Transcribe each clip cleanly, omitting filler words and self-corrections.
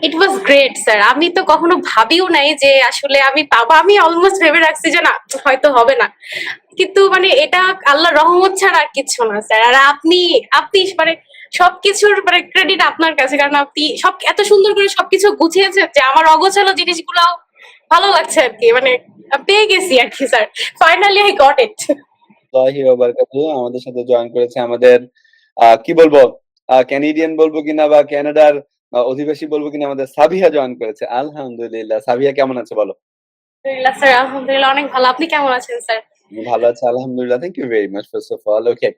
It was great sir. আমি তো কখনো ভাবিও নাই যে আসলে আমি পাবো। আমি অলমোস্ট ভেবে রাখছি যে না, হয়তো হবে না। কিন্তু মানে এটা আল্লাহর রহমত ছাড়া আর কিচ্ছু না স্যার। আর আপনি আপনি মানে সবকিছুর মানে ক্রেডিট আপনার কাছে, কারণ আপনি সব এত সুন্দর করে সবকিছু গুছিয়েছেন যে আমার অগোছালো জিনিসগুলো ভালো লাগছে আর কি। মানে পেয়ে গেছি আর কি sir. Finally I got it. আল্লাহি ওয়া বারাকাতুহু। আমাদের সাথে জয়েন করেছে আমাদের কি বলবো, ক্যানেডিয়ান বলবো কিনা বা কানাডার অধিবাসী বলবো কিনা, আমাদের সাবিহা জয়েন করেছে। আলহামদুলিল্লাহ। সাবিহা কেমন আছে বলো? আলহামদুলিল্লাহ স্যার, আলহামদুলিল্লাহ অনেক ভালো। আপনি কেমন আছেন স্যার? আমি ভালো আছি আলহামদুলিল্লাহ। Thank you very much first of all. Okay.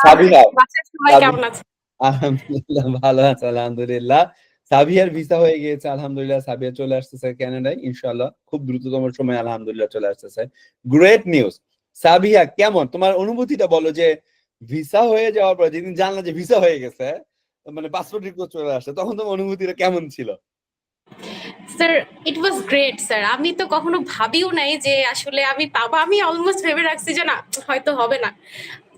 Sabiha, বাসায় সবাই কেমন আছে? আলহামদুলিল্লাহ ভালো আছে আলহামদুলিল্লাহ। সাবিয়ার ভিসা হয়ে গিয়েছে আলহামদুলিল্লাহ। সাবিয়া চলে আসতেছে কানাডায় ইনশাআল্লাহ খুব দ্রুততম সময় আলহামদুলিল্লাহ চলে আসতেছে। Great news. সাবিয়া কেমন তোমার অনুভূতিটা বলো যে ভিসা হয়ে যাওয়ার পর যেদিন জানলা যে ভিসা হয়ে গেছে, মানে পাসপোর্ট রিকোয়েস্ট চলে আসছে, তখন তোমার অনুভূতিটা কেমন ছিল? Sir it was great sir. আমি তো কখনো ভাবিও নাই যে আসলে আমি পাবো। আমি অলমোস্ট ভেবে রাখছি যে না, হয়তো হবে না।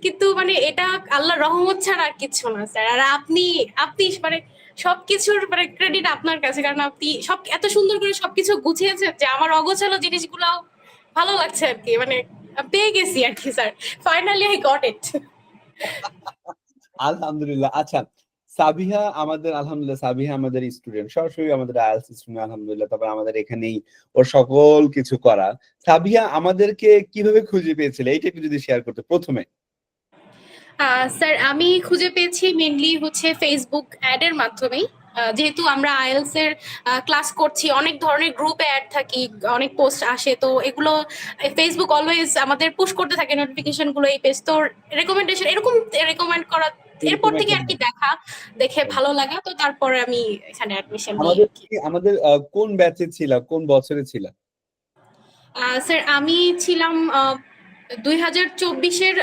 কিন্তু মানে এটা আল্লাহর রহমত ছাড়া আর কিচ্ছু না স্যার। আর আপনি আপনি মানে সবকিছুর মানে ক্রেডিট আপনার কাছে, কারণ আপনি সব এত সুন্দর করে সবকিছু গুছিয়েছেন যে আমার অগোছালো জিনিসগুলো ভালো লাগছে আর কি। মানে পেয়ে গেছি আর কি sir. Finally I got it. আলহামদুলিল্লাহ। আচ্ছা, সাবিহা আমাদের স্টুডেন্ট, সরাসরি আমাদের আইএলটিএস স্টুডেন্ট আলহামদুলিল্লাহ। তারপর আমাদের এখানেই ওর সকল কিছু করা। সাবিহা আমাদেরকে কিভাবে খুঁজে পেয়েছিল এইটা একটু যদি শেয়ার করতে প্রথমে। স্যার আমি খুঁজে পেয়েছি মেনলি হচ্ছে ফেসবুক অ্যাড এর মাধ্যমেই। যেহেতু আমরা আইএলস এর ক্লাস করছি, অনেক ধরনের গ্রুপে অ্যাড থাকি, অনেক পোস্ট আসে, তো এগুলো ফেসবুক অলওয়েজ আমাদের পুশ করতে থাকে নোটিফিকেশন গুলো। এই পেজ তো রেকমেন্ডেশন এরকম রেকমেন্ড করা, এরকম এরপর থেকে একটা আর কি দেখা, দেখে ভালো লাগা, তো তারপরে আমি এখানে অ্যাডমিশন নিই আমাদের আর কি। আমাদের কোন ব্যাচে ছিল, কোন বছরে ছিল? স্যার আমি ছিলাম 2024-এর,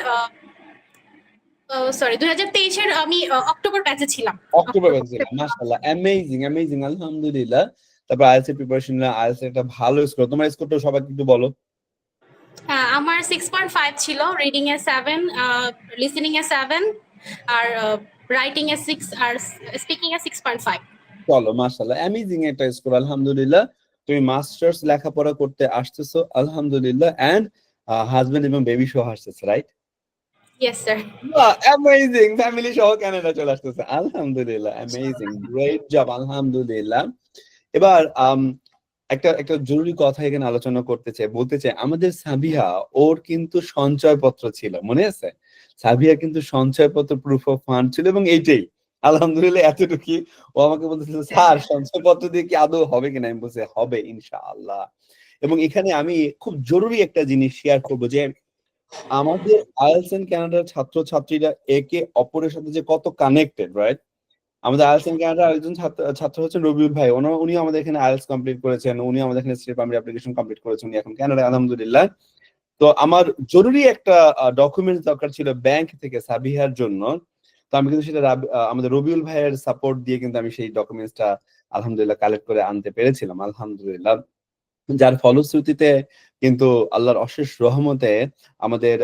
সরি 2023-এর, আমি অক্টোবর ব্যাচে ছিলাম। অক্টোবর অক্টোবর ব্যাচে ছিল, মাশাআল্লাহ অ্যামেজিং অ্যামেজিং আলহামদুলিল্লাহ। তারপর আইএলটিএস প্রিপারেশন নিলে আইএলটিএস একটা ভালো স্কোর, তোমার স্কোরটা সবাইকে একটু বলো। আমার 6.5 ছিল, reading a 7, listening A 7, R writing A 6, R speaking এ 6.5। চলো মাশাআল্লাহ অ্যামেজিং একটা স্কোর আলহামদুলিল্লাহ। তুমি মাস্টার্স লেখাপড়া করতে আসতেছো আলহামদুলিল্লাহ, এন্ড হাজবেন্ড এবং বেবি সহ আসতেছে, right? Yes sir. Amazing, family সহ কানাডা চলে আসতেছে আলহামদুলিল্লাহ। অ্যামেজিং, গ্রেট জব আলহামদুলিল্লাহ। এবার একটা একটা জরুরি কথা এখানে আলোচনা করতে চাই, বলতে চাই আমাদের সাবিহা, ওর কিন্তু সঞ্চয়পত্র ছিল, মনে আছে? সাবিহা কিন্তু সঞ্চয়পত্র প্রুফ অফ ফান্ড ছিল, এবং এইটাই আলহামদুলিল্লাহ এতটুকু। ও আমাকে বলতেছিল স্যার সঞ্চয়পত্র দিয়ে কি আদৌ হবে কিনা, আমি বলছি হবে ইনশাআল্লাহ। এবং এখানে আমি খুব জরুরি একটা জিনিস শেয়ার করবো যে আমাদের আইএলটিএস এন্ড কানাডার ছাত্রছাত্রীরা একে অপরের সাথে যে কত কানেক্টেড, রাইট? আমাদের আইএলটিএস এন্ড কানাডার আরেকজন ছাত্র ছাত্র হচ্ছেন রবিউল ভাই। উনি আমাদের এখানে আইএলটিএস কমপ্লিট করেছেন, উনি আমাদের এখানে স্টেট পারমিট অ্যাপ্লিকেশন কমপ্লিট করেছেন, উনি এখন কানাডায় আলহামদুলিল্লাহ। তো আমার জরুরি একটা ডকুমেন্টস দরকার ছিল ব্যাংক থেকে সাবিহার জন্য। তো আমি কিন্তু সেটা আমাদের রবিউল ভাইয়ের সাপোর্ট দিয়ে কিন্তু আমি সেই ডকুমেন্টসটা আলহামদুলিল্লাহ কালেক্ট করে আনতে পেরেছিলাম আলহামদুলিল্লাহ। যার ফলশ্রুতিতে কিন্তু আল্লাহর অশেষ রহমতে আমাদের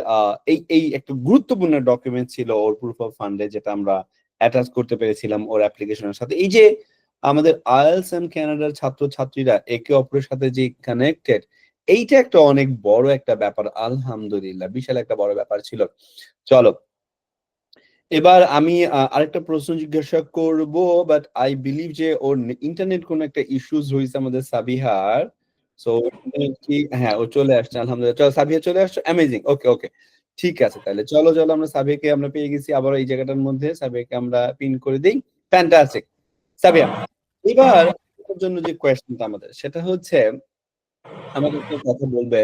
এই এই একটা গুরুত্বপূর্ণ ডকুমেন্ট ছিল ওর প্রুফ অফ ফান্ডে, যেটা আমরা অ্যাটাচ করতে পেরেছিলাম ওর অ্যাপ্লিকেশনের সাথে। এই যে আমাদের আইএলটিএস এন্ড কানাডার ছাত্রছাত্রীরা একে অপরের সাথে যে কানেক্টেড, এইটা একটা অনেক বড় একটা ব্যাপার আলহামদুলিল্লাহ, বিশাল একটা বড় ব্যাপার ছিল। চলো, এবার আমি আরেকটা প্রশ্ন জিজ্ঞাসা করব, বাট আই বিলিভ যে ওর ইন্টারনেট কোনো একটা ইস্যুস হয়েছে আমাদের সাবিহার। সো কি, হ্যাঁ ও চলে আসছে আলহামদুলিল্লাহ। চলো সাবিহা চলে আসছে, অ্যামেজিং। ওকে ওকে, ঠিক আছে তাহলে চলো চলো, আমরা সাবিয়াকে আমরা পেয়ে গেছি আবার এই জায়গাটার মধ্যে। সাবিয়াকে আমরা পিন করে দিই। ফ্যান্টাস্টিক। সাবিয়া, এবার ওর জন্য যে কোয়েশ্চেনটা আমাদের সেটা হচ্ছে, আমাকে একটা কথা বলবে,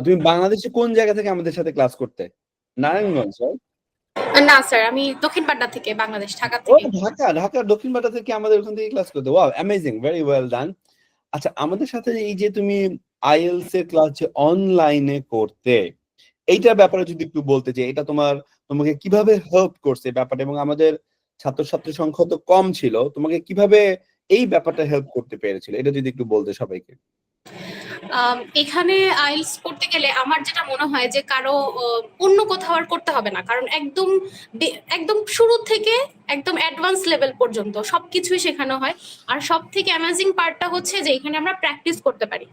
তুমি বাংলাদেশে কোন জায়গা থেকে আমাদের সাথে ক্লাস করতে? নারায়ণগঞ্জ, right? না স্যার, আমি দক্ষিণ পাটনা থেকে, বাংলাদেশ, ঢাকা ও থেকে। ঢাকা, ঢাকার দক্ষিণ পাড়া থেকে আমাদের ওখান থেকে ক্লাস করতে, ওয়াও অ্যামেজিং, ভেরি ওয়েল ডান। আচ্ছা, আমাদের সাথে এই যে তুমি আইএলটিএস এর ক্লাস যে অনলাইনে করতে, এইটার ব্যাপারে যদি একটু বলতে, যে এটা তোমাকে কিভাবে হেল্প করছে এই ব্যাপারটা, এবং আমাদের ছাত্রছাত্রীর সংখ্যা তো কম ছিল, তোমাকে কিভাবে এই ব্যাপারটা হেল্প করতে পেরেছিল, এটা যদি একটু বলতে সবাইকে। এখানে আইএলটিএস করতে গেলে আমার যেটা মনে হয় যে কারো অন্য কোথাও আর করতে হবে না, কারণ একদম একদম শুরু থেকে একদম অ্যাডভান্স লেভেল পর্যন্ত সবকিছুই শেখানো হয়। আর সব থেকে অ্যামেজিং পার্টটা হচ্ছে যে এখানে আমরা প্র্যাকটিস করতে পারি।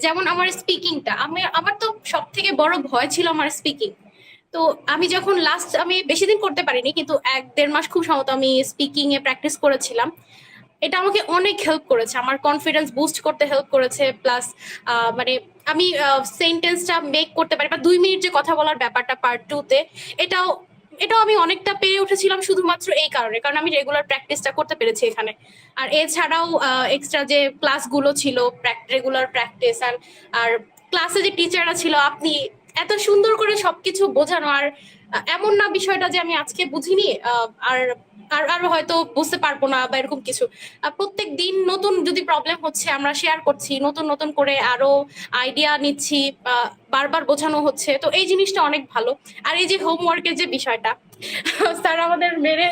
যেমন আমার স্পিকিংটা, আমার তো সব থেকে বড় ভয় ছিল আমার স্পিকিং। তো আমি যখন আমি বেশি দিন করতে পারিনি, কিন্তু 1-1.5 মাস খুব সম্ভবত আমি স্পিকিং এ প্র্যাকটিস করেছিলাম। এটা আমাকে অনেক হেল্প করেছে, আমার কনফিডেন্স বুস্ট করতে হেল্প করেছে। প্লাস মানে আমি সেন্টেন্সটা মেক করতে পারি, বা 2 মিনিট যে কথা বলার ব্যাপারটা পার্ট 2-তে, এটাও এটাও আমি অনেকটা পেরে উঠেছিলাম শুধুমাত্র এই কারণে, কারণ আমি রেগুলার প্র্যাকটিসটা করতে পেরেছি এখানে। আর এছাড়াও এক্সট্রা যে ক্লাসগুলো ছিল, রেগুলার প্র্যাকটিস, আর ক্লাসে যে টিচাররা ছিল, আপনি এত সুন্দর করে সবকিছু বোঝানো। আর এমন না বিষয়টা যে আমি আজকে বুঝিনি আর আর আরো হয়তো বুঝতে পারবো না বা এরকম কিছু। প্রত্যেক দিন নতুন যদি প্রবলেম হচ্ছে আমরা শেয়ার করছি, নতুন নতুন করে আরো আইডিয়া নিচ্ছি, বারবার বোঝানো হচ্ছে, তো এই জিনিসটা অনেক ভালো। আর এই যে হোমওয়ার্কের যে বিষয়টা, স্যার আমাদের মেরে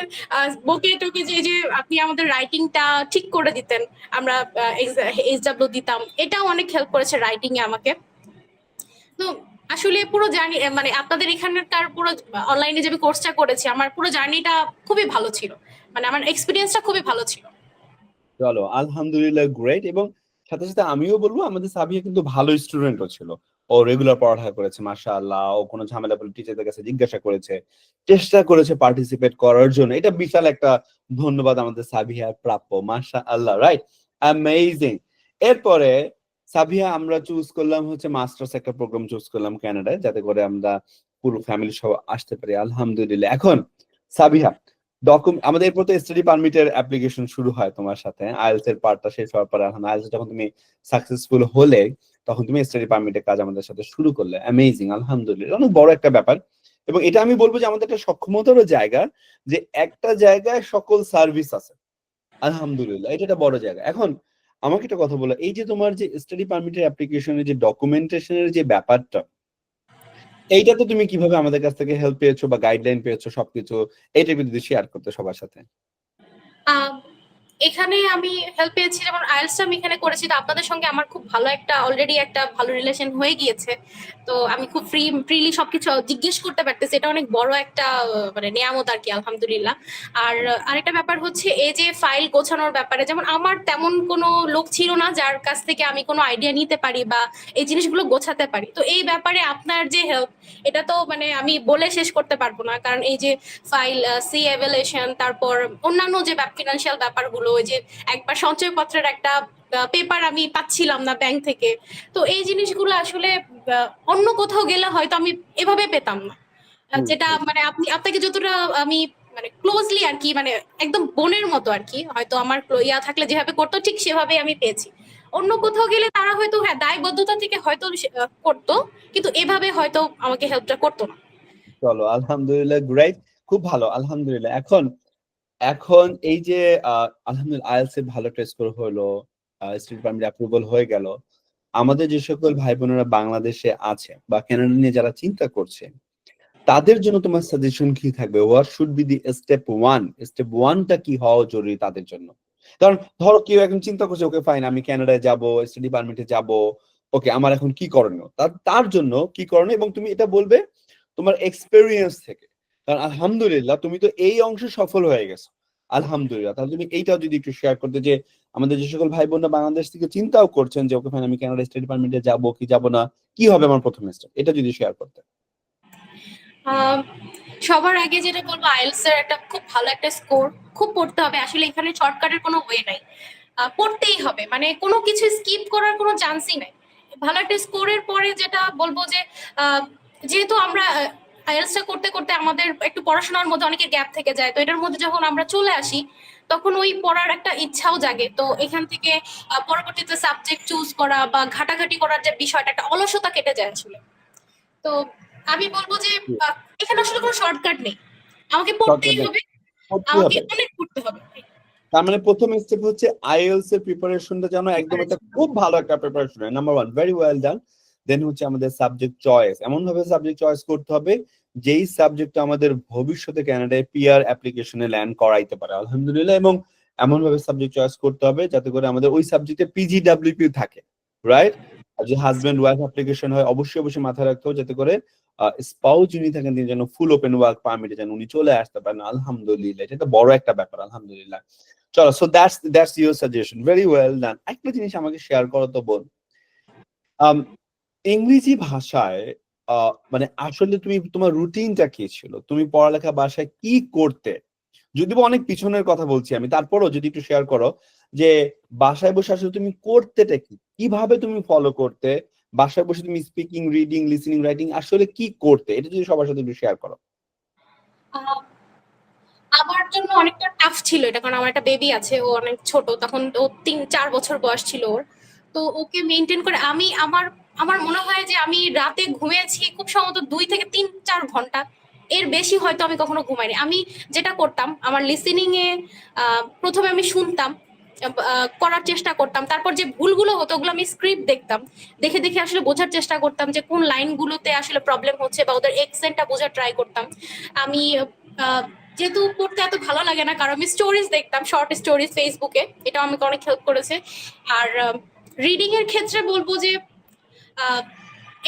বকে টকে যে আপনি আমাদের রাইটিংটা ঠিক করে দিতেন, আমরা এইচডব্লিউ দিতাম, এটাও অনেক হেল্প করেছে রাইটিং এ আমাকে। তো আসলে পুরো জার্নি, মানে আপনাদের এখানকার পুরো অনলাইনে যে আমি কোর্সটা করেছি, আমার পুরো জার্নিটা খুবই ভালো ছিল, মানে আমার এক্সপিরিয়েন্সটা খুবই ভালো ছিল। চলো আলহামদুলিল্লাহ, গ্রেট। এবং সাথে সাথে আমিও বলবো আমাদের সাবিয়া কিন্তু ভালো স্টুডেন্টও ছিল। ও রেগুলার পড়ালেখা করেছে মাশাআল্লাহ, ও কোনো ঝামেলা বলে টিচারদের কাছে জিজ্ঞাসা করেছে, চেষ্টা করেছে পার্টিসিপেট করার জন্য। এটা বিশাল একটা ধন্যবাদ আমাদের সাবিহার প্রাপ্য, মাশাআল্লাহ, রাইট, অ্যামেজিং। এরপরে সাবিহা আমরা চুজ করলাম হচ্ছে মাস্টার্স একটা প্রোগ্রাম চুজ করলাম কানাডায়, যাতে করে আমরা পুরো ফ্যামিলি সহ আসতে পারি, আলহামদুলিল্লাহ। এখন সাবিহা, আমাদের এরপর তো স্টাডি পারমিটের অ্যাপ্লিকেশন শুরু হয় তোমার সাথে, আইএলটিএস এর পার্টটা শেষ হওয়ার পর। এখন আইএলটিএস যখন তুমি সাকসেসফুল হলে, তখন তুমি স্টাডি পারমিটের কাজ আমাদের সাথে শুরু করলে, অ্যামেজিং, আলহামদুলিল্লাহ, অনেক বড় একটা ব্যাপার। এবং এটা আমি বলবো যে আমাদের একটা সক্ষমতারও জায়গা, যে একটা জায়গায় সকল সার্ভিস আছে, আলহামদুলিল্লাহ, এটা একটা বড় জায়গা। এখন আমাকে একটা কথা বলো, এই যে তোমার যে স্টাডি পারমিটের অ্যাপ্লিকেশনের যে ডকুমেন্টেশনের যে ব্যাপারটা, এইটাতে তুমি কিভাবে আমাদের কাছ থেকে হেল্প পেয়েছো বা গাইডলাইন পেয়েছো সবকিছু, এইটা একটু যদি শেয়ার করতে সবার সাথে। আহ, এখানে আমি হেল্প পেয়েছি, যেমন আইএলটিএস আমি এখানে করেছি, তো আপনাদের সঙ্গে আমার খুব ভালো একটা অলরেডি একটা ভালো রিলেশন হয়ে গিয়েছে। তো আমি খুব ফ্রিলি সবকিছু জিজ্ঞেস করতে পারতেছি, এটা অনেক বড় একটা মানে নিয়ামত আর কি, আলহামদুলিল্লাহ। আর আরেকটা ব্যাপার হচ্ছে এই যে ফাইল গোছানোর ব্যাপারে, যেমন আমার তেমন কোনো লোক ছিল না যার কাছ থেকে আমি কোনো আইডিয়া নিতে পারি বা এই জিনিসগুলো গোছাতে পারি। তো এই ব্যাপারে আপনার যে হেল্প, এটা তো মানে আমি বলে শেষ করতে পারবো না, কারণ এই যে ফাইল সি এভালুয়েশন, তারপর অন্যান্য যে ফিনান্সিয়াল ব্যাপারগুলো, ওই যে একবার সঞ্চয়পত্রের একটা পেপার আমি পাচ্ছিলাম না ব্যাংক থেকে, তো এই জিনিসগুলো আসলে অন্য কোথাও গেলে হয়তো আমি এভাবে পেতাম না। যেটা মানে আপনাকে যতটা আমি মানে ক্লোজলি আর কি, মানে একদম বোনের মতো আর কি, হয়তো আমার ইয়া থাকলে যেভাবে করতো ঠিক সেভাবে আমি পেয়েছি। অন্য কোথাও গেলে তারা হয়তো হ্যাঁ দায়বদ্ধতা থেকে হয়তো করতো, কিন্তু এভাবে হয়তো আমাকে হেল্পটা করতো না। চলো আলহামদুলিল্লাহ, গ্রেট, খুব ভালো, আলহামদুলিল্লাহ। এখন এখন এই যে আলহামদুলিল্লাহ আইএলটিএস এ ভালো টেস্ট করে হলো, স্টাডি পারমিট অ্যাপ্রুভাল হয়ে গেল, আমাদের যে সকল ভাই বোনেরা বাংলাদেশে আছে বা কানাডা নিয়ে যারা চিন্তা করছে, তাদের জন্য তোমার সাজেশন কি থাকবে? What should be the step ওয়ানটা কি হওয়া জরুরি তাদের জন্য? কারণ ধরো কেউ এখন চিন্তা করছে, ওকে ফাইন, আমি কানাডায় যাব, স্টাডি পারমিটে যাব, ওকে, আমার এখন কি করণীয়, তার তার জন্য কি করণীয়, এবং তুমি এটা বলবে তোমার এক্সপেরিয়েন্স থেকে। কারণ আলহামদুলিল্লাহ তুমি তো এই অংশে সফল হয়ে গেছো, আলহামদুলিল্লাহ। তাহলে তুমি এইটাও যদি একটু শেয়ার করতে, যে আমাদের যে সকল ভাই বোনরা বাংলাদেশ থেকে চিন্তাও করছেন যে ওকে ফাইন, আমি কানাডা স্টাডি পারমিটে যাব কি যাব না, কি হবে আমার প্রথম স্টেপ, এটা যদি শেয়ার করতে। আহ, সবার আগে যেটা বলবো, আইএলটিএস এর একটা খুব ভালো একটা স্কোর খুব পড়তে হবে। আসলে এখানে শর্টকাটের কোনো ওয়ে নাই, পড়তেই হবে, মানে কোনো কিছু স্কিপ করার কোনো চান্সই নাই। ভালো একটা স্কোরের পরে যেটা বলবো যে যেহেতু আমরা আইএলটিএস করতে করতে আমাদের একটু পড়াশোনার মধ্যে অনেকের গ্যাপ থেকে যায়, তো এটার মধ্যে যখন আমরা চলে আসি তখন ওই পড়ার একটা ইচ্ছাও জাগে। তো এখান থেকে পরবর্তীতে সাবজেক্ট চুজ করা বা ঘাটাঘাটি করার যে বিষয়টা, একটা অলসতা কেটে যায় আসলে। তো আমি বলবো যে এখানে আসলে কোনো শর্টকাট নেই, আমাকে পড়তেই শর্টকাট হবে, করতেই আমাকে হবে। অনেক পড়তে হবে। তার মানে প্রথম স্টেপ হচ্ছে আইএলটিএস এর প্রিপারেশনটা যেন একদম একটা খুব ভালো একটা প্রিপারেশন হয়, number one, very well done. Then হচ্ছে আমাদের সাবজেক্ট চয়েস, এমন ভাবে সাবজেক্ট চয়েস করতে হবে যেই সাবজেক্টটা আমাদের ভবিষ্যতে কানাডায় পিআর অ্যাপ্লিকেশনে ল্যান্ড করাইতে পারে, আলহামদুলিল্লাহ। এবং এমন ভাবে সাবজেক্ট চয়েস করতে হবে যাতে করে আমাদের ওই সাবজেক্টে পিজিডব্লিউপি থাকে, রাইট। আর যদি হাজবেন্ড ওয়াইফ অ্যাপ্লিকেশন হয় অবশ্যই অবশ্যই মাথায় রাখতে হবে যাতে করে স্পাউস যিনি থাকেন তিনি যেন ফুল ওপেন ওয়ার্ক পারমিটে যেন উনি চলে আসতে পারেন। আলহামদুলিল্লাহ, এটা বড় একটা ব্যাপার, আলহামদুলিল্লাহ। চলো, so that's your suggestion, very well ডান। একটা জিনিস আমাকে শেয়ার করো তো বোন, ইংরেজি ভাষায় মানে আসলে তুমি তোমার রুটিনটা কি ছিল, তুমি পড়ালেখা বাসায় কি করতে? যদি বা অনেক পিছনের কথা বলছি আমি, তারপরও যদি একটু শেয়ার করো যে বাসায় বসে আসলে তুমি করতেটা কি, কিভাবে তুমি ফলো করতে, বাসায় বসে তুমি স্পিকিং, রিডিং, লিসেনিং, রাইটিং আসলে কি করতে, এটা যদি সবার সাথে একটু শেয়ার করো। আহ, আমার জন্য অনেকটা টাফ ছিল এটা, কারণ আমার একটা বেবি আছে, ও অনেক ছোট, তখন ও 3-4 বছর বয়স ছিল ওর। তো ওকে মেনটেন করে আমি আমার আমার মনে হয় যে আমি রাতে ঘুমিয়েছি খুব সম্ভবত 2 থেকে 3-4 ঘন্টা, এর বেশি হয়তো আমি কখনো ঘুমাইনি। আমি যেটা করতাম, আমার লিসেনিং এ প্রথমে আমি শুনতাম, করার চেষ্টা করতাম, তারপর যে ভুলগুলো হতো ওগুলো আমি স্ক্রিপ্ট দেখতাম, দেখে দেখে আসলে বোঝার চেষ্টা করতাম যে কোন লাইনগুলোতে আসলে প্রবলেম হচ্ছে, বা ওদের এক্সেন্টটা বোঝার ট্রাই করতাম। আমি আহ, যেহেতু পড়তে এত ভালো লাগে না, কারণ আমি স্টোরিজ দেখতাম, শর্ট স্টোরিজ ফেসবুকে, এটা আমাকে অনেক হেল্প করেছে। আর রিডিং এর ক্ষেত্রে বলবো যে আহ,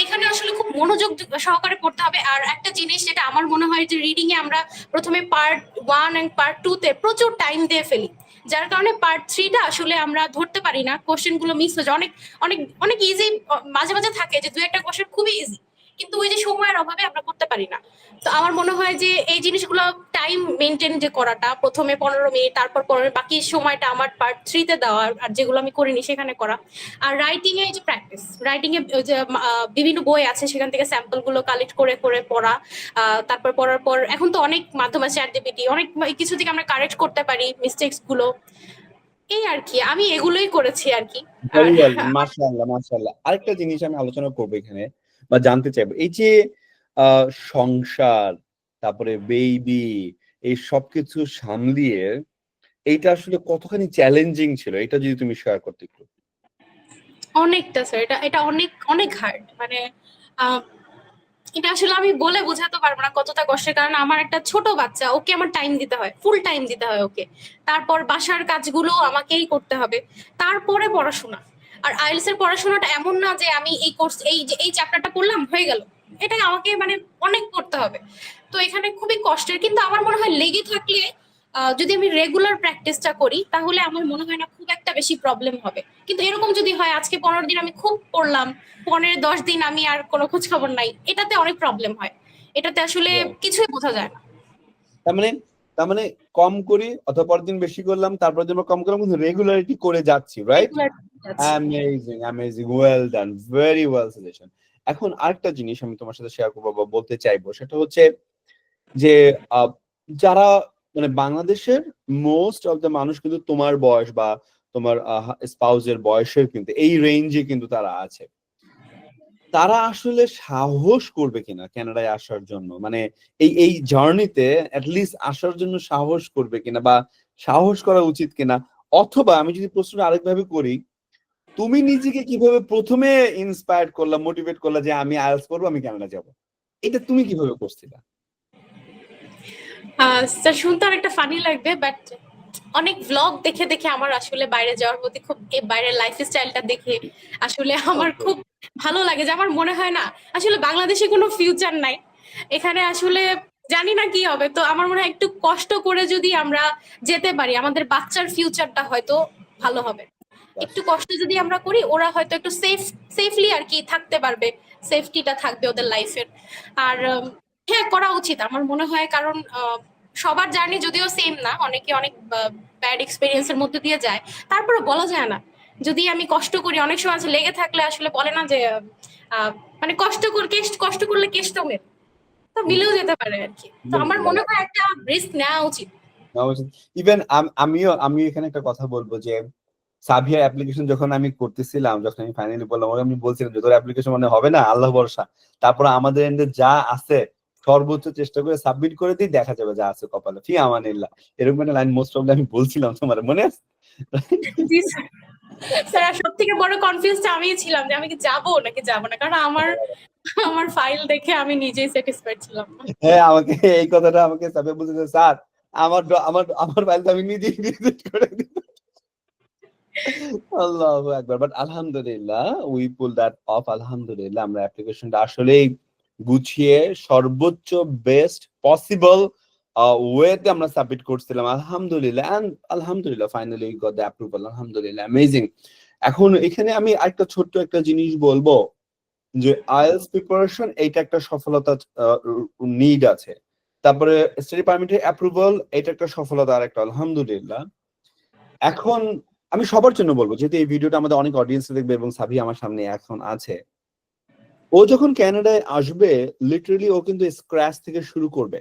এখানে আসলে খুব মনোযোগ সহকারে পড়তে হবে। আর একটা জিনিস যেটা আমার মনে হয় যে রিডিং এ আমরা প্রথমে পার্ট 1 এন্ড পার্ট 2 তে প্রচুর টাইম দিয়ে ফেলি, যার কারণে পার্ট 3টা আসলে আমরা ধরতে পারি না, কোশ্চেন গুলো মিস হয়ে যায়। অনেক অনেক অনেক ইজি মাঝে মাঝে থাকে যে 2-একটা কোশ্চেন খুবই ইজি, কিন্তু ওই যে সময়ের অভাবে আমরা করতে পারি না। তো আমার মনে হয় যে এই জিনিসগুলো টাইম মেনটেন যে করাটা, প্রথমে 15 মিনিট, তারপর বাকি সময়টা আমার পার্ট 3 তে দেওয়া, আর যেগুলো আমি করিনি সেখানে করা। আর রাইটিং এ এই যে প্র্যাকটিস, রাইটিং এ ওই যে বিভিন্ন বই আছে, সেখান থেকে স্যাম্পল গুলো কালেক্ট করে করে পড়া। তারপর পড়ার পর এখন তো অনেক মাধ্যম আছে, চ্যাট জিপিটি, অনেক কিছু থেকে আমরা কারেক্ট করতে পারি মিস্টেক্স গুলো। এই আর কি, আমি এগুলোই করেছি আর কি। আর ভেরি ওয়েল, মাশাআল্লাহ মাশাআল্লাহ। আরেকটা জিনিস আমি আলোচনা করবো এখানে বা জানতে চাইবো, এই যে সংসার, তারপরে বেবি, এই সবকিছু সামলিয়ে এইটা আসলে কতখানি চ্যালেঞ্জিং ছিল, এটা যদি তুমি শেয়ার করতে একটু। অনেকটা স্যার, এটা এটা অনেক অনেক হার্ড, মানে আহ, এটা আসলে আমি বলে বোঝাতে পারবো না কতটা কষ্টের, কারণ আমার একটা ছোট বাচ্চা, ওকে আমার টাইম দিতে হয়, ফুল টাইম দিতে হয় ওকে। তারপর বাসার কাজগুলো আমাকেই করতে হবে, তারপরে পড়াশোনা। আর আইএলটিএস এর পড়াশোনাটা এমন না যে আমি এই কোর্স, এই যে এই চ্যাপ্টারটা পড়লাম হয়ে গেল, এটা আমাকে মানে অনেক পড়তে হবে। তো এখানে খুবই কষ্টের, কিন্তু আমার মনে হয় লেগে থাকলে, যদি আমি রেগুলার প্র্যাকটিসটা করি, তাহলে আমার মনে হয় না খুব একটা বেশি প্রবলেম হবে। কিন্তু এরকম যদি হয় আজকে 15 দিন আমি খুব পড়লাম, 15-10 দিন আমি আর কোনো খোঁজ খবর নাই, এটাতে অনেক প্রবলেম হয়, এটাতে আসলে কিছুই বোঝা যায় না। তার মানে তার মানে কম করি অথবা পরের দিন বেশি করলাম, তারপর দিন কম করলাম, কিন্তু রেগুলারিটি করে যাচ্ছি, রাইট? রেগুলার আছে। Amazing amazing, well done, very well suggestion. এখন আরেকটা জিনিস আমি তোমার সাথে শেয়ার করবো বা বলতে চাইবো, সেটা হচ্ছে যে আহ, যারা মানে বাংলাদেশের মোস্ট অফ দ্য মানুষ কিন্তু তোমার বয়স বা তোমার স্পাউসের বয়সের কিন্তু এই রেঞ্জে কিন্তু তারা আছে, তারা আসলে সাহস করবে কিনা কানাডায় আসার জন্য, মানে এই এই জার্নিতে লিস্ট আসার জন্য সাহস করবে কিনা বা সাহস করা উচিত কিনা? অথবা আমি যদি প্রশ্নটা আরেকভাবে করি, তুমি নিজেকে কিভাবে প্রথমে ইন্সপায়ার করলা, মোটিভেট করলা যে আমি আইএলটিএস করবো, আমি কানাডা যাব, এটা তুমি কিভাবে করছিলা? স্যার শুনতে অনেকটা ফানি লাগবে, বাট অনেক ভ্লগ দেখে দেখে আমার আসলে বাইরে যাওয়ার প্রতি খুব, এই বাইরের লাইফ স্টাইলটা দেখে আসলে আমার ওকে, খুব ভালো লাগে, যে আমার মনে হয় না আসলে বাংলাদেশে কোনো ফিউচার নাই, এখানে আসলে জানি না কি হবে। তো আমার মনে হয় একটু কষ্ট করে যদি আমরা যেতে পারি, আমাদের বাচ্চার ফিউচারটা হয়তো ভালো হবে। একটু কষ্ট যদি আমরা করি, ওরা হয়তো একটু সেফলি আর কি থাকতে পারবে, সেফটিটা থাকবে ওদের লাইফের। আর হ্যাঁ, করা উচিত আমার মনে হয়, কারণ সবার জার্নি যদিও সেম না, অনেকে অনেক ব্যাড এক্সপিরিয়েন্সের মধ্যে দিয়ে যায়, তারপরে বলা যায় না। যদি আমি কষ্ট করি, অনেক সময় আছে লেগে থাকলে আসলে বলে না যে আহ, মানে কষ্ট করলে কেষ্ট মেলে, তো মিলেও যেতে পারে আর কি। তো আমার মনে হয় একটা রিস্ক নেওয়া উচিত। ইভেন আমি এখানে একটা কথা বলবো যে সাবিয়া অ্যাপ্লিকেশন যখন আমি করতেছিলাম, যখন আমি ফাইনালি বললাম ওকে, আমি বলছিলাম যে তোর অ্যাপ্লিকেশন মানে হবে না, আল্লাহ ভরসা, তারপর আমাদের এন্ডে যা আছে সর্বোচ্চ চেষ্টা করে সাবমিট করে দিই, দেখা যাবে যা আছে কপালে, ফি আমানিল্লাহ। এরকম একটা লাইন মোস্ট অফ আমি বলছিলাম, তোমার মনে আছে? জি স্যার। স্যার সব থেকে বড় কনফিউজটা আমিই ছিলাম যে আমি কি যাবো নাকি যাবো না, কারণ আমার আমার ফাইল দেখে আমি নিজেই স্যাটিসফাইড ছিলাম না। হ্যাঁ, আমাকে এই কথাটা আমাকে সাবিয়া বলছে যে, স্যার আমার আমার আমার ফাইল তো আমি নিজেই রিজেক্ট করে দিই। আল্লাহু আকবার। বাট আলহামদুলিল্লাহ উই পুল দ্যাট অফ। আলহামদুলিল্লাহ আমরা অ্যাপ্লিকেশনটা আসলেই গুছিয়ে সর্বোচ্চ বেস্ট পসিবল ওয়েতে আমরা সাবমিট করছিলাম। আলহামদুলিল্লাহ এন্ড আলহামদুলিল্লাহ finally we got the approval. আলহামদুলিল্লাহ অ্যামেজিং। এখন এখানে আমি আরেকটা ছোট্ট একটা জিনিস বলবো যে আইএলটিএস প্রিপারেশন এইটা একটা সফলতা নিড আছে। তারপরে স্টাডি পারমিটের অ্যাপ্রুভাল এটা একটা সফলতা আরেকটা আলহামদুলিল্লাহ। এখন আমি সবার জন্য বলবো যেহেতু এই ভিডিওটা আমাদের অনেক অডিয়েন্স দেখবে এবং সাবি আমার সামনে এখন আছে, ও যখন কানাডায় আসবে লিটারালি ও কিন্তু স্ক্র্যাচ থেকে শুরু করবে।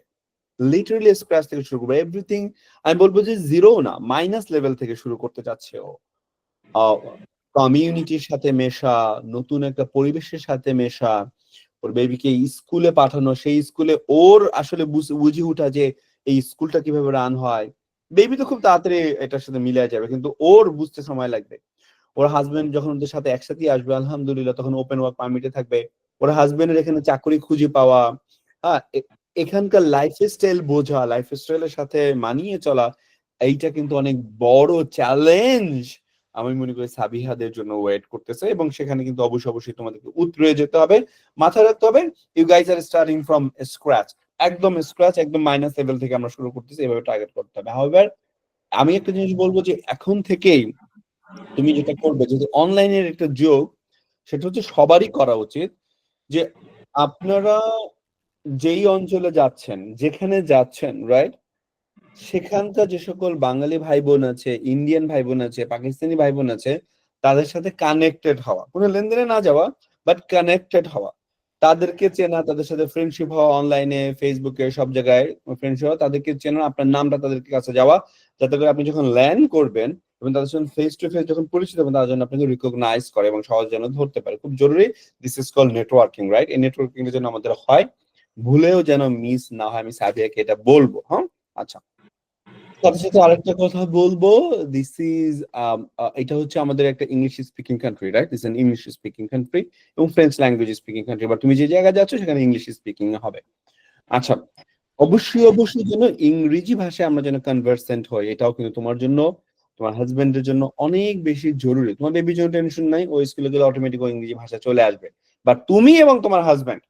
লিটারালি স্ক্র্যাচ থেকে শুরু করবে এভরিথিং। আমি বলবো যে জিরো না, মাইনাস লেভেল থেকে শুরু করতে চাচ্ছে ও। কমিউনিটির সাথে মেশা, নতুন একটা পরিবেশের সাথে মেশা, ওর বেবিকে স্কুলে পাঠানো, সেই স্কুলে ওর আসলে বুঝে ওঠা যে এই স্কুলটা কিভাবে রান হয়। বেবি তো খুব তাড়াতাড়ি এটার সাথে মিলে যাবে, কিন্তু ওর বুঝতে সময় লাগবে। ওর হাজবেন্ড যখন ওদের সাথে একসাথে আসবে আলহামদুলিল্লাহ তখন ওপেন ওয়ার্ক পারমিটে থাকবে। ওর হাজবেন্ডের এখানে চাকরি খুঁজে পাওয়া, হ্যাঁ, এখানকার লাইফস্টাইল বোঝা, লাইফস্টাইলের সাথে মানিয়ে চলা, এইটা কিন্তু অনেক বড় চ্যালেঞ্জ আমি মনে করি সাবিহাদের জন্য ওয়েট করতেছে। এবং সেখানে কিন্তু অবশ্যই অবশ্যই তোমাদেরকে উতরে যেতে হবে, মাথায় রাখতে হবে you guys are starting from scratch. একদম স্ক্র্যাচ, একদম মাইনাস লেভেল থেকে আমরা শুরু করতেছি, এভাবে টার্গেট করতে হবে। হাউএভার আমি একটা জিনিস বলবো যে এখন থেকেই তুমি যেটা করবে, যদি অনলাইনের একটা যোগ, সেটা হচ্ছে সবারই করা উচিত যে আপনারা যেই অঞ্চলে যাচ্ছেন, যেখানে যাচ্ছেন, রাইট, সেখানকার যে সকল বাঙালি ভাই বোন আছে, ইন্ডিয়ান ভাই বোন আছে, পাকিস্তানি ভাই বোন আছে, তাদের সাথে কানেক্টেড হওয়া, কোনো লেনদেনে না যাওয়া, বাট কানেক্টেড হওয়া, তাদেরকে চেনা, তাদের সাথে ফ্রেন্ডশিপ হওয়া, অনলাইনে ফেসবুকে সব জায়গায় ফ্রেন্ডশিপ হওয়া, তাদেরকে চেনা, আপনার নামটা তাদের কাছে যাওয়া, যাতে করে আপনি যখন ল্যান্ড করবেন এবং তাদের সঙ্গে ফেস টু ফেস যখন পরিচিত হবেন, তার জন্য আপনাকে রিকগনাইজ করে এবং সহজ যেন ধরতে পারে, খুব জরুরি। This is call networking, right? এই নেটওয়ার্কিং এর জন্য আমাদের হয়, ভুলেও যেন মিস না হয়, আমি সাবিয়াকে এটা বলবো। হ্যাঁ, আচ্ছা। সাথে সাথে আরেকটা কথা বলবো, দিস ইজ এটা হচ্ছে আমাদের একটা English speaking country, right? This N English speaking country এবং ফ্রেঞ্চ ল্যাঙ্গুয়েজ স্পিকিং কান্ট্রি, বা তুমি যে জায়গায় যাচ্ছ সেখানে ইংলিশ স্পিকিং হবে। আচ্ছা, অবশ্যই অবশ্যই যেন ইংরেজি ভাষায় আমরা যেন কনভার্সেন্ট হই, এটাও কিন্তু তোমার জন্য, তোমার হাজবেন্ডের জন্য অনেক বেশি জরুরি। তোমার বেবির জন্য টেনশন নাই, ওই স্কুলে গেলে অটোমেটিক ইংরেজি ভাষা চলে আসবে। বাট তুমি এবং তোমার হাজবেন্ড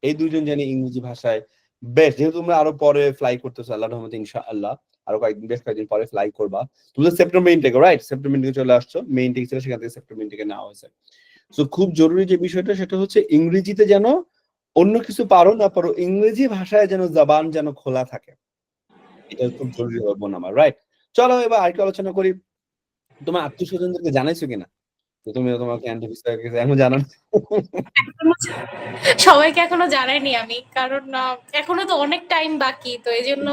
এই দুইজন জানি ইংরেজি ভাষায় বেস্ট। যেহেতু তোমরা আরো পরে ফ্লাই করতেছো আল্লাহর রহমতে ইনশাআল্লাহ, আরো কয়েকদিন, বেশ কয়েকদিন পরে ফ্লাই করবা। তোমাদের সেপ্টেম্বর ইনটেক, রাইট? সেপ্টেম্বর ইনটেকে চলে আসছো, মে ইনটেক ছিল, সেখান থেকে সেপ্টেম্বর ইনটেকে নেওয়া হয়েছে। সো খুব জরুরি যে বিষয়টা সেটা হচ্ছে ইংরেজিতে যেন, অন্য কিছু পারো না পারো, ইংরেজি ভাষায় যেন জবান যেন খোলা থাকে, এটা খুব জরুরি হবে আমার, রাইট? চলো এবার আরেকটু আলোচনা করি। তোমার আত্মীয় স্বজনদেরকে জানাইছো কিনা যে তুমি তোমাকে অ্যান্টি ভিসা এখন জানানো? সবাইকে এখনো জানাইনি আমি, কারণ এখনো তো অনেক টাইম বাকি, তো এই জন্য।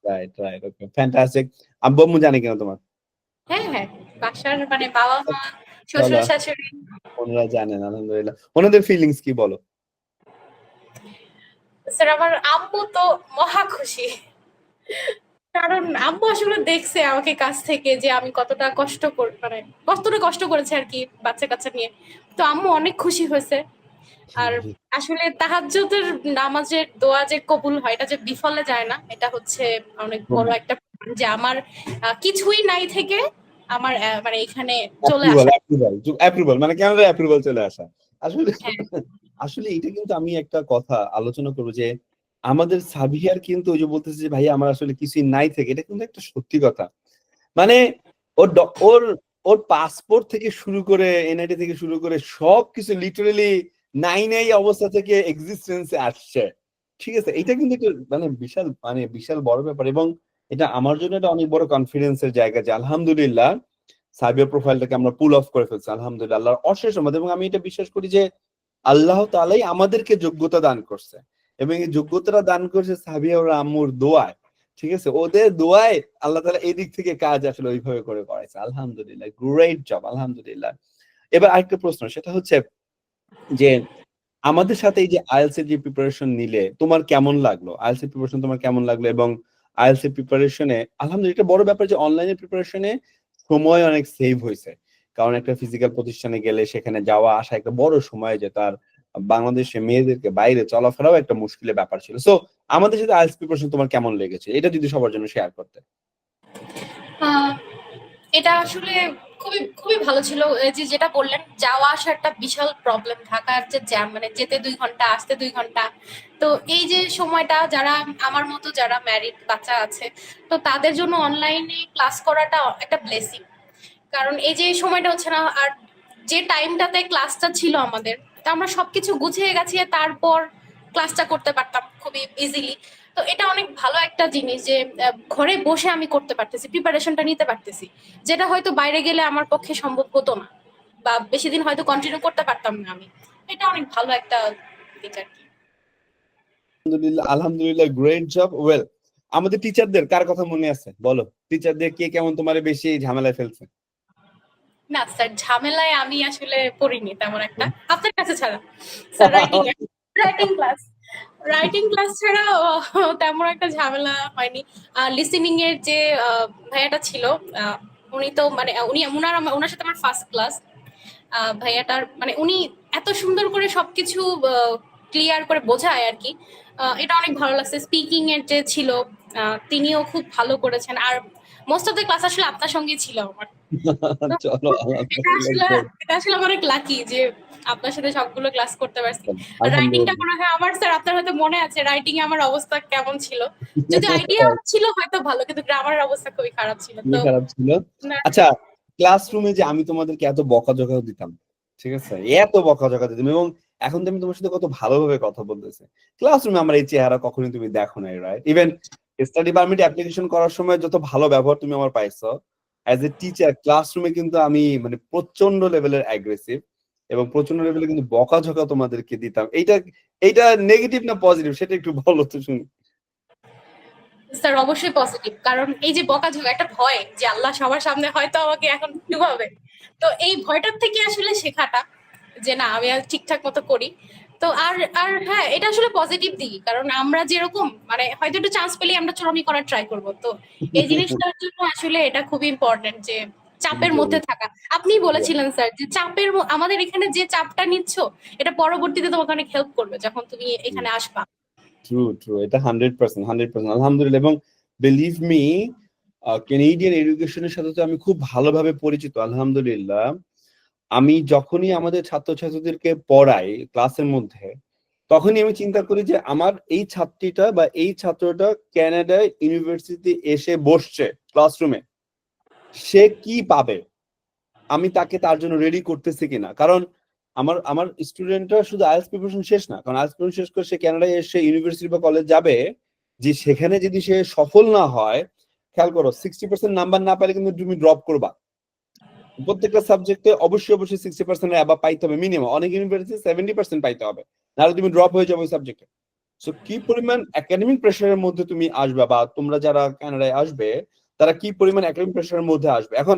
রাইট রাইট, ওকে, ফ্যান্টাস্টিক। আব্বু আম্মু জানে কিনা তোমার? হ্যাঁ হ্যাঁ, বাসার মানে বাবা মা, চলো, শ্বশুর শাশুড়ি। ওনারা জানেন, আলহামদুলিল্লাহ। ওনাদের ফিলিংস কি বলো? স্যার আমার আম্মু তো মহা খুশি, কারণ আম্মু আসলে দেখছে আমাকে কাছ থেকে যে আমি কতটা কষ্ট মানে কতটা কষ্ট করেছি আর কি বাচ্চা কাচ্চা নিয়ে। তো আম্মু অনেক খুশি হয়েছে। আর আসলে তাহাজ্জুদের নামাজের দোয়া যে কবুল হয়, এটা যে বিফলে যায় না, এটা হচ্ছে অনেক বড় একটা প্রমাণ যে আমার কিছুই নাই থেকে আমার মানে এখানে চলে অ্যাপ্রুভাল আসা। অ্যাপ্রুভাল অ্যাপ্রুভাল মানে কেন অ্যাপ্রুভাল চলে আসা আসলে। হ্যাঁ, আসলে এটা কিন্তু আমি একটা কথা আলোচনা করবো যে আমাদের সাবিয়ার কিন্তু ওই যে বলতেছে যে ভাই আমার আসলে কিছুই নাই থেকে, এটা কিন্তু একটা সত্যি কথা। মানে ওর ওর পাসপোর্ট থেকে শুরু করে এনআইডি থেকে শুরু করে সবকিছু লিটারালি নাই নাই অবস্থা থেকে এক্সিস্টেন্সে আসছে। ঠিক আছে, এটা কিন্তু একটা বিশাল বড় ব্যাপার। এবং এটা আমার জন্য এটা অনেক বড় কনফিডেন্সের জায়গা যে আলহামদুলিল্লাহ সাইবার প্রোফাইলটাকে আমরা পুল অফ করে ফেলছি, আলহামদুলিল্লাহ, আল্লাহর অশেষ রহমত। এবং আমি এটা বিশ্বাস করি যে আল্লাহ তাআলাই আমাদেরকে যোগ্যতা দান করছে, এবং এই যোগ্যতাটা দান করছে সাবিয়া ওর আম্মুর দোয়ায়। ঠিক আছে, ওদের দোয়ায় আল্লাহ তাআলা এই দিক থেকে কাজ আসলে ওইভাবে করে করাইছে, আলহামদুলিল্লাহ, গ্রেট জব, আলহামদুলিল্লাহ। এবার আরেকটা প্রশ্ন, সেটা হচ্ছে যে আমাদের সাথে এই যে আইএলটিএস এর যে প্রিপারেশন নিলে তোমার কেমন লাগলো? আইএলটিএস এর প্রিপারেশন তোমার কেমন লাগলো? এবং আইএলটিএস এর প্রিপারেশনে আলহামদুলিল্লাহ এটা বড় ব্যাপার যে অনলাইনের প্রিপারেশনে সময় অনেক সেভ হয়েছে। কারণ একটা ফিজিক্যাল প্রতিষ্ঠানে গেলে সেখানে যাওয়া আসা একটা বড় সময় যেত, আর বাংলাদেশে মেয়েদেরকে বাইরে চলাফেরাও একটা মুশকিলের ব্যাপার ছিল। সো আমাদের সাথে আইএলটিএস প্রিপারেশন তোমার কেমন লেগেছে, এটা যদি সবার জন্য শেয়ার করতে। এটা আসলে খুবই খুবই ভালো ছিল। এই যে যেটা বললেন, যাওয়া আসা একটা বিশাল প্রবলেম, ঢাকার যে জ্যাম, মানে যেতে 2 ঘন্টা আসতে 2 ঘন্টা। তো এই যে সময়টা, যারা আমার মতো যারা ম্যারিড বাচ্চা আছে, তো তাদের জন্য অনলাইনে ক্লাস করাটা একটা ব্লেসিং। কারণ এই যে সময়টা হচ্ছে না, আর যে টাইমটাতে ক্লাসটা ছিল আমাদের, তা আমরা সবকিছু গুছিয়ে গেছিয়ে তারপর ক্লাসটা করতে পারতাম খুবই ইজিলি। তো এটা অনেক ভালো একটা জিনিস যে ঘরে বসে আমি করতে পারতেছি, প্রিপারেশনটা নিতে পারতেছি, যেটা হয়তো বাইরে গেলে আমার পক্ষে সম্ভব হতো না, বা বেশি দিন হয়তো কন্টিনিউ করতে পারতাম না আমি। এটা অনেক ভালো একটা দিক আর কি। আলহামদুলিল্লাহ, আলহামদুলিল্লাহ, গ্রেট জব। ওয়েল, আমাদের টিচারদের কার কথা মনে আছে বলো? টিচারদের কে কেমন তোমার বেশি ঝামেলায় ফেলছে? না স্যার, ঝামেলায় আমি আসলে পড়িনি তেমন একটা, আপনার কাছে ছাড়া। Sir writing, writing class writing class ছাড়া তেমন একটা ঝামেলা হয়নি। লিসেনিং এর যে ভাইয়াটা ছিল, উনি তো মানে ওনার সাথে আমার ফার্স্ট ক্লাস। ভাইয়াটার মানে উনি এত সুন্দর করে সবকিছু ক্লিয়ার করে বোঝায় আর কি। এটা অনেক ভালো লাগছে। স্পিকিং এর যে ছিল, তিনিও খুব ভালো করেছেন। আর মোস্ট অফ দ্য ক্লাস আসলে আপনার সঙ্গেই ছিল আমার। তো চলো, এটা আলহামদুলিল্লাহ, আসলে great. এটা আসলে আমার অনেক লাকি যে আপনার সাথে সবগুলো ক্লাস করতে পারছি। আর রাইটিংটা আলহামদুলিল্লাহ। মনে হয় আমার, স্যার আপনার হয়তো মনে আছে রাইটিং এ আমার অবস্থা কেমন ছিল। যদি আইডিয়া ছিল হয়তো ভালো, কিন্তু গ্রামারের অবস্থা খুবই খারাপ ছিল খুবই তো। খারাপ ছিল। না, আচ্ছা, ক্লাসরুমে যে আমি তোমাদেরকে এত বকাঝকা দিতাম, ঠিক আছে, এত বকাঝকা দিতাম, এবং এখন তো আমি তোমার সাথে কত ভালোভাবে কথা বলতেছি। ক্লাসরুমে আমার এই চেহারা কখনোই তুমি দেখো নাই, right? Even study permit application করার সময় যত ভালো ব্যবহার তুমি আমার পাইছো, অ্যাজ এ টিচার ক্লাসরুমে কিন্তু আমি মানে প্রচন্ড লেভেলের অ্যাগ্রেসিভ এবং প্রচন্ড লেভেলে কিন্তু বকাঝকা তোমাদেরকে দিতাম। এইটা এইটা নেগেটিভ না পজিটিভ সেটা একটু বলো তো শুনি। স্যার অবশ্যই পজিটিভ। কারণ এই যে বকাঝকা, একটা ভয় যে আল্লাহ সবার সামনে হয়তো আমাকে এখন ডুবাবে। তো এই ভয়টার থেকে আসলে শেখাটা যে না, আমি আর ঠিকঠাক মতো করি। তো আর আর হ্যাঁ, এটা আসলে পজিটিভ দিক। কারণ আমরা যেরকম মানে হয়তো একটু চান্স পেলেই আমরা চুরামি করার ট্রাই করব। তো এই জিনিসটার জন্য আসলে এটা খুবই ইম্পর্টেন্ট যে চাপের মধ্যে থাকা। আপনি বলেছিলেন স্যার যে আমাদের এখানে যে চাপটা নিচ্ছ, এটা পরবর্তীতে তোমাকে অনেক হেল্প করবে যখন তুমি এখানে আসবা। ট্রু, ট্রু, এটা 100%, 100%, আলহামদুলিল্লাহ। এবং বিলিভ মি, কেনেডিয়ান এডুকেশনের সাথে তো আমি খুব ভালোভাবে পরিচিত, আলহামদুলিল্লাহ। আমি যখনই আমাদের ছাত্রছাত্রীদেরকে পড়াই ক্লাসের মধ্যে, তখনই আমি চিন্তা করি যে আমার এই ছাত্রীটা বা এই ছাত্রটা কানাডায় ইউনিভার্সিটি এসে বসছে ক্লাসরুমে, সে কি পাবে, আমি তাকে তার জন্য রেডি করতেছি কিনা। কারণ আমার আমার স্টুডেন্টরা শুধু আইএলটিএস প্রিপারেশন শেষ না, কারণ আইএলটিএস প্রিপারেশন শেষ করে সে কানাডায় এসে ইউনিভার্সিটি বা কলেজ যাবে, যে সেখানে যদি সে সফল না হয়, খেয়াল করো 60% নাম্বার না পেলে কিন্তু তুমি ড্রপ করবা। প্রত্যেকটা সাবজেক্টে অবশ্যই অবশ্যই 60% অ্যাবাভ পাইতে হবে মিনিমাম, অনেক ইউনিভার্সিটি 70% পাইতে হবে, নাহলে তুমি ড্রপ হয়ে যাবে ওই সাবজেক্টে। সো কি পরিমাণ একাডেমিক প্রেশারের মধ্যে তুমি আসবে, বা তোমরা যারা কানাডায় আসবে তারা কি পরিমাণ একাডেমিক প্রেশারের মধ্যে আসবে। এখন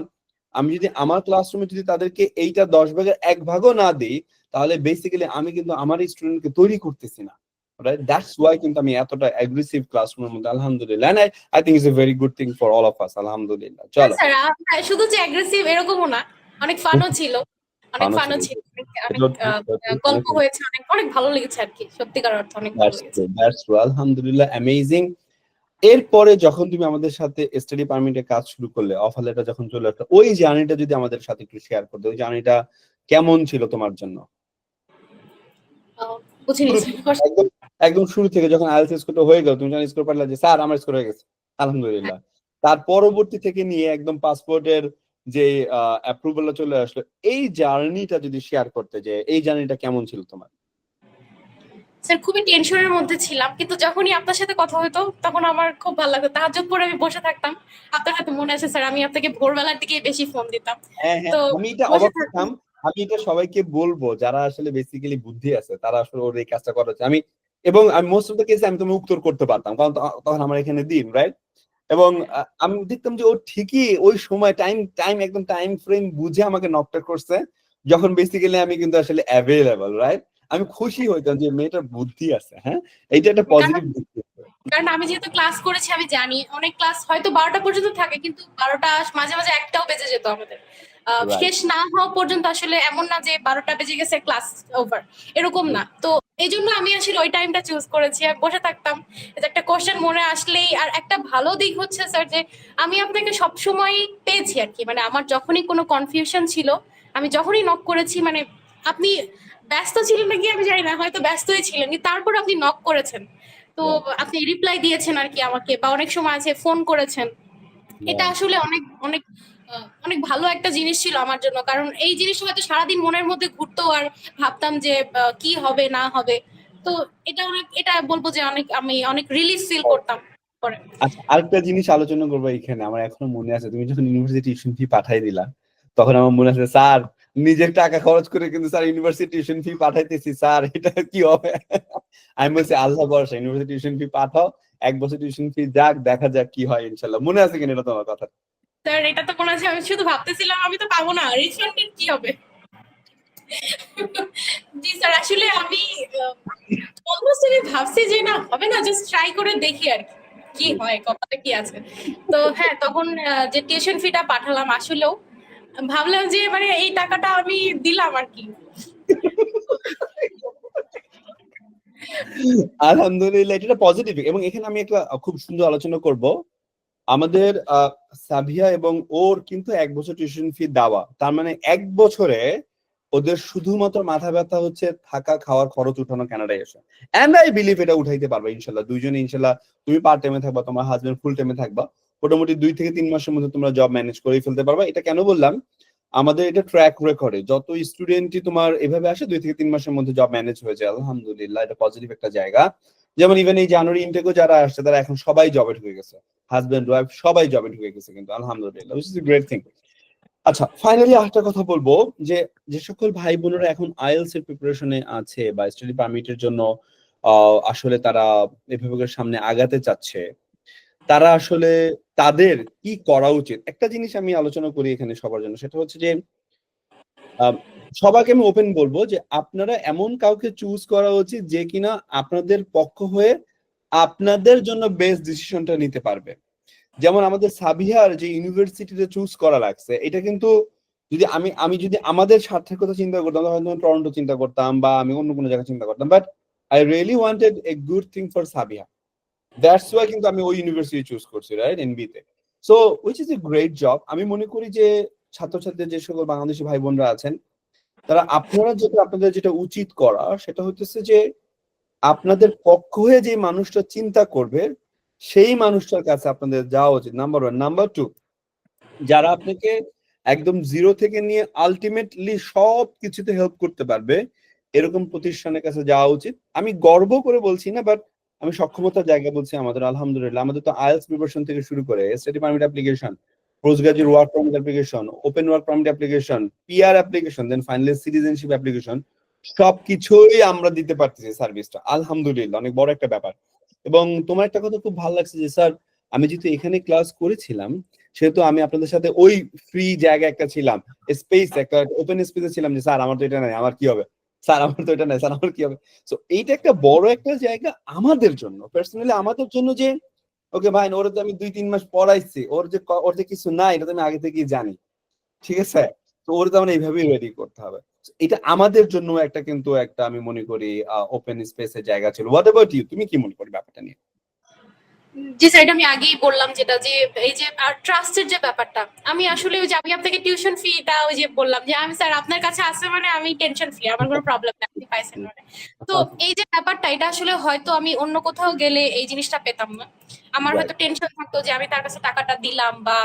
আমি যদি আমার ক্লাসরুমে যদি তাদেরকে এইটা 10 ভাগের 1 ভাগও না দিই, তাহলে বেসিক্যালি আমি কিন্তু আমার স্টুডেন্টকে তৈরি করতেছি না, রাইট? দ্যাটস ওয়াই কিন্তু আমি এতটা অ্যাগ্রেসিভ ক্লাসরুমের মধ্যে, আলহামদুলিল্লাহ, and I think it's a very good thing for all of us, আলহামদুলিল্লাহ। না চলো, স্যার, শুধু যে অ্যাগ্রেসিভ এরকমও না, অনেক ফানও ছিল। অনেক ফানও ফানও ছিল, ছিল, অনেক অনেক এটাও ঠিক, এটাও ঠিক, অনেক গল্প হয়েছে, অনেক অনেক ভালো লেগেছে আর কি, সত্যিকার অর্থ অনেক ভালো দ্যাটস লেগেছে। ট্রু, দ্যাটস ট্রু, আলহামদুলিল্লাহ, অ্যামেজিং। এরপরে যখন তুমি আমাদের সাথে স্টাডি পারমিটে কাজ শুরু করলে, অফার লেটার যখন চলে আসলো, ওই জার্নিটা যদি আমাদের সাথে একটু শেয়ার করতে, ওই জার্নিটা কেমন ছিল তোমার জন্য? আহ, বুঝিনি শুরু থেকে, স্যার। একদম একদম শুরু থেকে যখন আইএলটিএস স্কোরটা হয়ে গেল, তুমি যখন স্কোর পারলে যে স্যার আমার স্কোর হয়ে গেছে, আলহামদুলিল্লাহ, তার পরবর্তী থেকে নিয়ে একদম পাসপোর্টের যে অ্যাপ্রুভালটা চলে আসলো, এই জার্নিটা যদি শেয়ার করতে, যে এই জার্নিটা কেমন ছিল তোমার? স্যার খুবই টেনশনের মধ্যে ছিলাম, কিন্তু যখনই আপনার সাথে কথা হতো তখন আমার খুব ভালো লাগতো। তাহাজ্জুদ পড়ে আমি বসে থাকতাম। আপনার হাতে মনে আছে স্যার, আমি আপনাকে ভোরবেলার দিকে বেশি ফোন দিতাম। হ্যাঁ, হ্যাঁ, তো আমি এটা বসে অবাক থাকতাম। হতাম। আমি এটা সবাইকে বলবো যারা আসলে বেসিক্যালি বুদ্ধি আছে, তারা আসলে ওর এই কাজটা করেছে। আমি এবং আমি মোস্ট অফ দ্য কেসে আমি তোমাকে উত্তর করতে পারতাম, কারণ তখন আমার এখানে দিন, রাইট? এবং আমি দেখতাম যে ও ঠিকই ওই সময় টাইম টাইম একদম টাইম ফ্রেম বুঝে আমাকে নকটা করছে, যখন বেসিক্যালি আমি কিন্তু আসলে অ্যাভেলেবল, রাইট? আমি খুশি হইতাম যে মেয়েটার বুদ্ধি আছে, হ্যাঁ, এইটা একটা কারণ পজিটিভ দিক। কারণ আমি যেহেতু ক্লাস করেছি, আমি জানি অনেক ক্লাস হয়তো 12টা পর্যন্ত থাকে, কিন্তু 12টা মাঝে মাঝে একটাও বেজে যেত আমাদের। রাইট। শেষ না হওয়া পর্যন্ত আসলে এমন না যে 12টা বেজে গেছে ক্লাস ওভার, এরকম না। তো এই জন্য আমি আসলে ওই টাইমটা চুজ করেছি, আর বসে থাকতাম, যে একটা কোশ্চেন মনে আসলেই। আর একটা ভালো দিক হচ্ছে স্যার যে আমি আপনাকে সবসময় পেয়েছি আর কি, মানে আমার যখনই কোনো কনফিউশন ছিল, আমি যখনই নক করেছি, মানে আপনি ব্যস্ত ছিলেন নাকি আমি জানি না, হয়তো ব্যস্তই ছিলেন, কিন্তু তারপর আপনি নক করেছেন, তো আপনি রিপ্লাই দিয়েছেন আর কি আমাকে, বা অনেক সময় আছে ফোন করেছেন। এটা আসলে অনেক অনেক অনেক ভালো একটা জিনিস ছিল আমার জন্য, কারণ এই জিনিসটা হয়তো সারাদিন মনের মধ্যে ঘুরতো, আর ভাবতাম যে কি হবে না হবে। তো এটা বলবো যে আমি অনেক রিলিফ ফিল করতাম পরে। আচ্ছা, আরেকটা জিনিস আলোচনা করবো এখানে, আমার এখনো মনে আছে তুমি যখন ইউনিভার্সিটি টিউশন ফি পাঠাই দিলা, তখন আমার মনে আছে স্যার নিজের টাকা খরচ করে কিন্তু স্যার ইউনিভার্সিটি টিউশন ফি পাঠাইতেছি স্যার, এটা কি হবে? আমি বলছি আল্লাহ ভরসা, ইউনিভার্সিটি টিউশন ফি পাঠাও, 1 বছর টিউশন ফি যাক, দেখা যাক কি হয় ইনশাল্লাহ। মনে আছে কিনা এটা তোমার কথা? স্যার এটা তো মনে আছে, আমি শুধু ভাবতেছিলাম আমি তো পাবো না, রিফান্ডের কি হবে। জি স্যার, আসলে আমি অলমোস্ট আমি ভাবছি যে না হবে না, জাস্ট ট্রাই করে দেখি আর কি কি হয়, কপালে কি আছে। তো হ্যাঁ, তখন যে টিউশন ফিটা পাঠালাম, আসলেও ভাবলাম যে মানে এই টাকাটা আমি দিলাম আর কি। আলহামদুলিল্লাহ, এটা পজিটিভ। এবং এখানে আমি একটা খুব সুন্দর আলোচনা করব। আমাদের সাবিয়া এবং ওর কিন্তু 1 বছর টিউশন ফি দেওয়া, তার মানে 1 বছরে ওদের শুধুমাত্র মাথা ব্যথা হচ্ছে থাকা খাওয়ার খরচ উঠানো কানাডায় এসে। এন্ড আই বিলিভ এটা উঠাইতে পারবে ইনশাল্লাহ, দুইজনে ইনশাল্লাহ। তুমি পার্ট টাইমে থাকবা, তোমার হাজবেন্ড ফুল টাইমে থাকবা, মোটামুটি 2 থেকে 3 মাসের মধ্যে তোমরা জব ম্যানেজ করে ফেলতে পারবা। এটা কেন বললাম, আমাদের এটা ট্র্যাক রেকর্ডে যত স্টুডেন্টই তোমার এভাবে আসে 2 থেকে 3 মাসের মধ্যে জব ম্যানেজ হয়ে যায় আলহামদুলিল্লাহ। এটা পজিটিভ একটা জায়গা। যেমন ইভেন এই জানুয়ারি ইনটেকও যারা আসছে তারা এখন সবাই জবে ঢুকে গেছে, হাজবেন্ড ওয়াইফ সবাই জবে ঢুকে গেছে কিন্তু আলহামদুলিল্লাহ, which is a great thing. আচ্ছা, ফাইনালি আরেকটা কথা বলবো, যে যে সকল ভাই বোনেরা এখন আইএলটিএস এর প্রিপারেশনে আছে বা স্টাডি পারমিটের জন্য আসলে তারা এভাবে করে সামনে আগাতে চাচ্ছে, তারা আসলে তাদের কি করা উচিত? একটা জিনিস আমি আলোচনা করি এখানে সবার জন্য, সেটা হচ্ছে যে আহ, সবাইকে আমি ওপেন বলবো যে আপনারা এমন কাউকে চুজ করা উচিত যে কিনা আপনাদের পক্ষ হয়ে আপনাদের জন্য বেস্ট ডিসিশনটা নিতে পারবে। যেমন আমাদের সাবিহার যে ইউনিভার্সিটিতে চুজ করা লাগছে, এটা কিন্তু যদি আমি আমি যদি আমাদের স্বার্থের কথা চিন্তা করতাম, তাহলে হয়তো টরন্টো চিন্তা করতাম বা আমি অন্য কোনো জায়গায় চিন্তা করতাম, but I really wanted a good thing for Sabiha, that's why কিন্তু আমি ওই ইউনিভার্সিটি চুজ করছি, রাইট, এনবি তে। So which is a great job. আমি মনে করি যে ছাত্রছাত্রী যে সকল বাংলাদেশি ভাই বোনরা আছেন, তারা আপনারা যেটা আপনাদের যেটা উচিত করা সেটা হচ্ছে যে আপনাদের পক্ষ হয়ে যে মানুষটা চিন্তা করবে সেই মানুষটার কাছে আপনাদের যাওয়া উচিত, নাম্বার ওয়ান। নাম্বার টু, যারা আপনাকে একদম জিরো থেকে নিয়ে আলটিমেটলি সব কিছুতে হেল্প করতে পারবে এরকম প্রতিষ্ঠানের কাছে যাওয়া উচিত। আমি গর্ব করে বলছি না, বাট আমি সক্ষমতার জায়গা বলছি। আমাদের আলহামদুলিল্লাহ আমাদের তো আইএলটিএস প্রিপারেশন থেকে শুরু করে study permit application, post graduate work permit application, open work permit application, PR application, then finally citizenship application, সবকিছুই আমরা দিতে পারতেছি সার্ভিসটা আলহামদুলিল্লাহ, অনেক বড় একটা ব্যাপার। এবং তোমার একটা কথা খুব ভালো লাগছে যে স্যার আমি যেহেতু এখানে ক্লাস করেছিলাম, সেহেতু আমি আপনাদের সাথে ওই ফ্রি জায়গা একটা ছিলাম, স্পেস একটা ওপেন স্পেসে ছিলাম, যে স্যার আমার তো এটা নাই, আমার কি হবে, স্যার আমার তো এটা নাই, স্যার আমার কি হবে। তো এইটা একটা বড় একটা জায়গা আমাদের জন্য, পার্সোনালি আমাদের জন্য, যে ওকে ভাই ওরা তো আমি 2-3 মাস পড়াইছি, ওর যে কিছু নাই এটা তো আমি আগে থেকেই জানি, ঠিক আছে, তো ওর তো আমরা এইভাবেই রেডি করতে হবে। এটা আমাদের জন্য একটা কিন্তু একটা আমি মনে করি ওপেন স্পেসের জায়গা ছিল। হোয়াট অ্যাবাউট ইউ, তুমি কি মনে করি ব্যাপারটা নিয়ে? জি স্যার, এটা আমি আগেই বললাম, যেটা যে এই যে ট্রাস্টের যে ব্যাপারটা, আমি আসলে ওই যে আমি আপনাকে টিউশন ফিটা ওই যে বললাম যে আমি স্যার আপনার কাছে আসছে মানে আমি টেনশন ফ্রি, আমার কোনো প্রবলেম নেই, আপনি পাইছেন মানে। তো এই যে ব্যাপারটা, এটা আসলে হয়তো আমি অন্য কোথাও গেলে এই জিনিসটা পেতাম না। আমার হয়তো টেনশন থাকতো যে আমি তার কাছে টাকাটা দিলাম, বা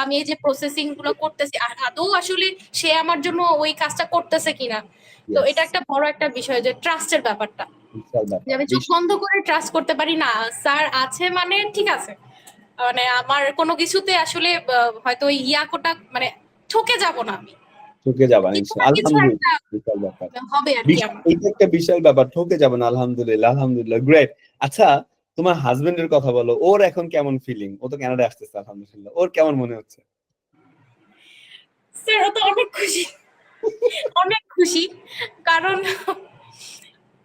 আমি এই যে প্রসেসিং গুলো করতেছি আদৌ আসলে সে আমার জন্য ওই কাজটা করতেছে কিনা। তো এটা একটা বড় একটা বিষয়, যে ট্রাস্টের ব্যাপারটা, যে আমি চোখ বন্ধ করে ট্রাস্ট করতে পারি না, স্যার আছে মানে ঠিক আছে, মানে আমার কোনো কিছুতে আসলে হয়তো ওই ইয়াকোটা মানে ঠকে যাব না আমি, ঠকে যাবা কিছু না ইনশাআল্লাহ, কিছু একটা আলহামদুলিল্লাহ, বিশাল ব্যাপার। হবে আর কি আমার। এটা একটা বিশাল ব্যাপার, ঠকে যাবেন, আলহামদুলিল্লাহ আলহামদুলিল্লাহ, গ্রেট। আচ্ছা, তোমার হাজবেন্ডের কথা বলো, ওর এখন কেমন ফিলিং? ও তো কানাডা আসতেছে আলহামদুলিল্লাহ, ওর কেমন মনে হচ্ছে? স্যার ও তো অনেক খুশি, অনেক খুশি, কারণ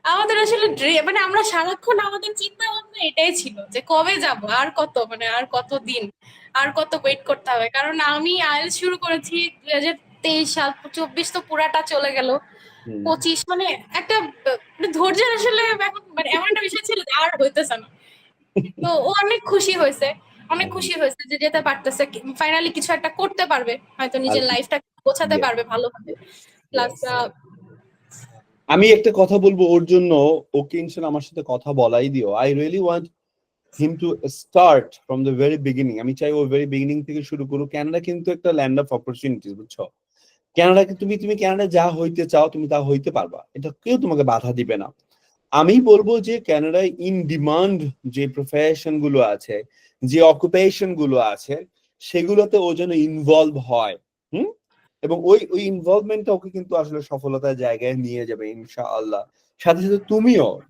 আমাদের আসলে মানে আমরা সারাক্ষণ আমাদের চিন্তা ভাবনা জন্য এটাই ছিল যে কবে যাব, আর কত মানে আর কত দিন, আর কত ওয়েট করতে হবে। কারণ আমি আইএলটিএস শুরু করেছি 2023 সাল, 24 তো পুরাটা চলে গেল, হুম, 25 মানে একটা ধৈর্যের আসলে এখন মানে এমন একটা বিষয় ছিল যে আর হইতেছে না। তো ও অনেক খুশি হয়েছে, অনেক খুশি হয়েছে যে যেতে পারতেছে, ফাইনালি কিছু একটা করতে পারবে, হয়তো নিজের লাইফটা গোছাতে পারবে ভালোভাবে। Plus yes. আমি একটা কথা বলবো ওর জন্য, ওকে ইনশাল্লাহ আমার সাথে কথা বলাই দিও। I really want him to start from the very beginning. আমি চাই ও ভেরি বিগিনিং থেকে শুরু করুক। ক্যানাডা কিন্তু একটা ল্যান্ড অফ অপরচুনিটিস, বুঝছো? কানাডাকে তুমি তুমি কানাডা যা হইতে চাও তুমি তা হইতে পারবা, এটা কেউ তোমাকে বাধা দিবে না। আমি বলবো যে কানাডায় ইন ডিমান্ড যে প্রফেশন গুলো আছে, যে অকুপেশন গুলো আছে, সেগুলোতে ও যেন ইনভলভ হয়। হুম। এবং ওই ওই ইনভলভমেন্টটা ওকে কিন্তু আসলে সফলতার জায়গায় নিয়ে যাবে ইনশাআল্লাহ। সাথে সাথে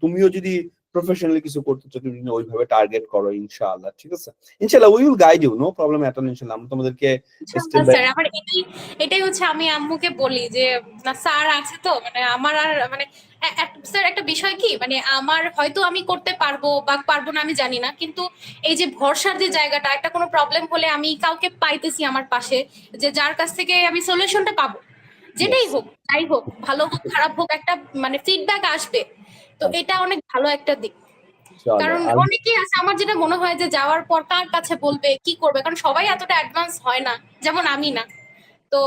তুমিও যদি প্রফেশনালি কিছু করতে চাও, তুমি ওইভাবে টার্গেট করো ইনশাআল্লাহ, ঠিক আছে? ইনশাআল্লাহ we will guide you, no problem at all. ইনশাআল্লাহ আমরা তোমাদেরকে স্টেপ বাই। স্যার আমার এটাই এটাই হচ্ছে, আমি আম্মুকে বলি যে না স্যার আছে তো মানে আমার আর মানে স্যার একটা বিষয় কি মানে আমার হয়তো আমি করতে পারবো বা পারবো না আমি জানি না, কিন্তু এই যে ভরসার যে জায়গাটা, একটা কোনো প্রবলেম হলে আমি কাউকে পাইতেছি আমার পাশে, যে যার কাছ থেকে আমি সলিউশনটা পাবো, যেটাই ইয়েস। হোক যাই হোক, ভালো হোক খারাপ হোক, একটা মানে ফিডব্যাক আসবে। তো এটা অনেক ভালো একটা দিক। চলো কারণ আর অনেকেই আছে, আমার যেটা মনে হয় যে যাওয়ার পর কার কাছে বলবে, কি করবে, কারণ সবাই এতটা অ্যাডভান্স হয় না, যেমন আমি না। তো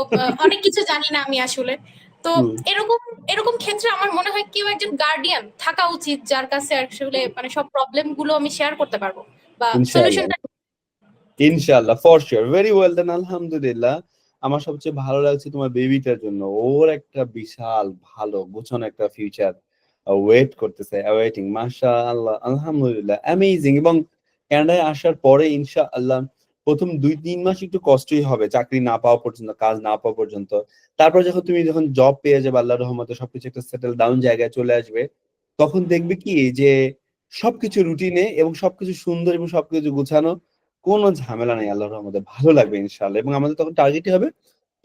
অনেক কিছু জানি না আমি আসলে। তো এরকম এরকম ক্ষেত্রে আমার মনে হয় কেউ একজন গার্ডিয়ান থাকা উচিত, যার কাছে আসলে মানে সব প্রবলেম গুলো আমি শেয়ার করতে পারবো বা ইনশাআল্লাহ, সলিউশনটা। ইনশাআল্লাহ for sure, very well then, আলহামদুলিল্লাহ। আমার সবচেয়ে ভালো লাগছে তোমার বেবিটার জন্য, ওর একটা বিশাল ভালো গোছানো একটা ফিউচার ওয়েট করতেছে, ওয়েটিং, মাশাআল্লাহ, আলহামদুলিল্লাহ, অ্যামেজিং। এবং কানাডায় আসার পরে ইনশাআল্লাহ প্রথম 2-3 মাস একটু কষ্টই হবে, চাকরি না পাওয়া পর্যন্ত, কাজ না পাওয়া পর্যন্ত। তারপর যখন জব পেয়ে যাবে, আল্লাহর রহমতে সবকিছু একটা সেটেল ডাউন জায়গায় চলে আসবে, তখন দেখবে কি যে সবকিছু রুটিনে এবং সবকিছু সুন্দর এবং সবকিছু গুছানো, কোনো ঝামেলা নেই, আল্লাহর রহমতে ভালো লাগবে ইনশাআল্লাহ। এবং আমাদের তখন টার্গেটই হবে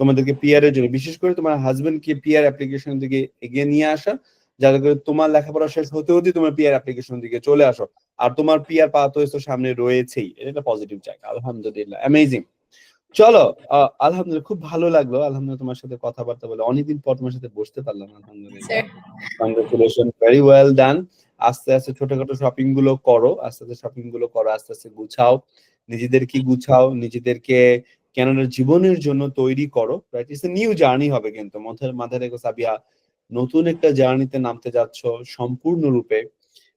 তোমাদেরকে পিআর এর জন্য, বিশেষ করে তোমার হাজবেন্ড কে পিআর অ্যাপ্লিকেশন দিকে এগিয়ে নিয়ে আসা, যাতে করে তোমার লেখাপড়া শেষ হতে হতে তোমার পিআর অ্যাপ্লিকেশন দিকে চলে আসো। আর তোমার পিআর পাওয়া তো সামনে রয়েছেই, এটা একটা পজিটিভ জায়গা, আলহামদুলিল্লাহ, অ্যামেজিং। চলো, আলহামদুলিল্লাহ, খুব ভালো লাগলো আলহামদুলিল্লাহ তোমার সাথে কথাবার্তা বলে, অনেকদিন পর তোমার সাথে বসতে পারলাম, আলহামদুলিল্লাহ। কংগ্রেচুলেশন, ভেরি ওয়েল ডান। আস্তে আস্তে ছোটখাটো শপিং গুলো করো, আস্তে আস্তে শপিং গুলো করো, আস্তে আস্তে গুছাও, নিজেদেরকে গুছাও, নিজেদেরকে ক্যানাডার জীবনের জন্য তৈরি করো, right? It's a new journey হবে, কিন্তু মাথায় মাথায় রেখো সাবিয়া, নতুন একটা জার্নিতে নামতে যাচ্ছ সম্পূর্ণরূপে।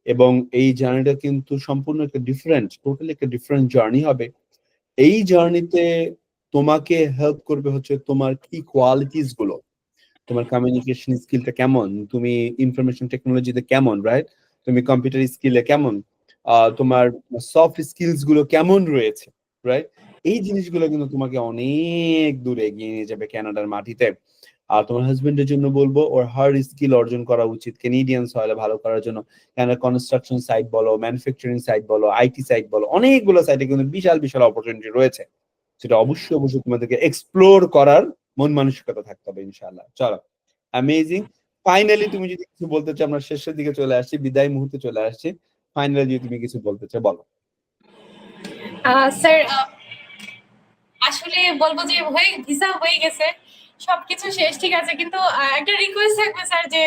এবং এই জার্নিটা কিন্তু সম্পূর্ণ একটা ডিফারেন্ট, টোটালি একটা ডিফারেন্ট জার্নি হবে। এই জার্নিতে তোমাকে হেল্প করবে হচ্ছে তোমার কি কোয়ালিটিস গুলো, তোমার কমিউনিকেশন স্কিলটা কেমন, তুমি ইনফরমেশন টেকনোলজিতে কেমন, রাইট? তুমি কম্পিউটার স্কিলে কেমন, তোমার সফট স্কিলস গুলো কেমন রয়েছে, রাইট? এই জিনিসগুলো কিন্তু তোমাকে অনেক দূরে এগিয়ে নিয়ে যাবে কানাডার মাটিতে। আর তোমার হাজবেন্ডের জন্য বলবো ওর হার্ড স্কিল অর্জন করা উচিত কেনেডিয়ান সয়েলে ভালো করার জন্য। কানাডা কনস্ট্রাকশন সাইট বলো, ম্যানুফ্যাকচারিং সাইট বলো, আইটি সাইট বলো, অনেকগুলো সাইটে কিন্তু বিশাল বিশাল অপরচুনিটি রয়েছে, সেটা অবশ্যই অবশ্যই তোমাদেরকে এক্সপ্লোর করার মন মানসিকতা থাকতে হবে ইনশাআল্লাহ। চলো, অ্যামেজিং। ফাইনালি তুমি যদি কিছু বলতে চাও, আমরা শেষের দিকে চলে আসছি, বিদায় মুহূর্তে চলে আসছি, ফাইনালি যদি তুমি কিছু বলতে চাও বলো। স্যার আসলে বলবো যে হয়ে ভিসা হয়ে গেছে, সবকিছু শেষ ঠিক আছে, কিন্তু একটা রিকোয়েস্ট থাকবে স্যার যে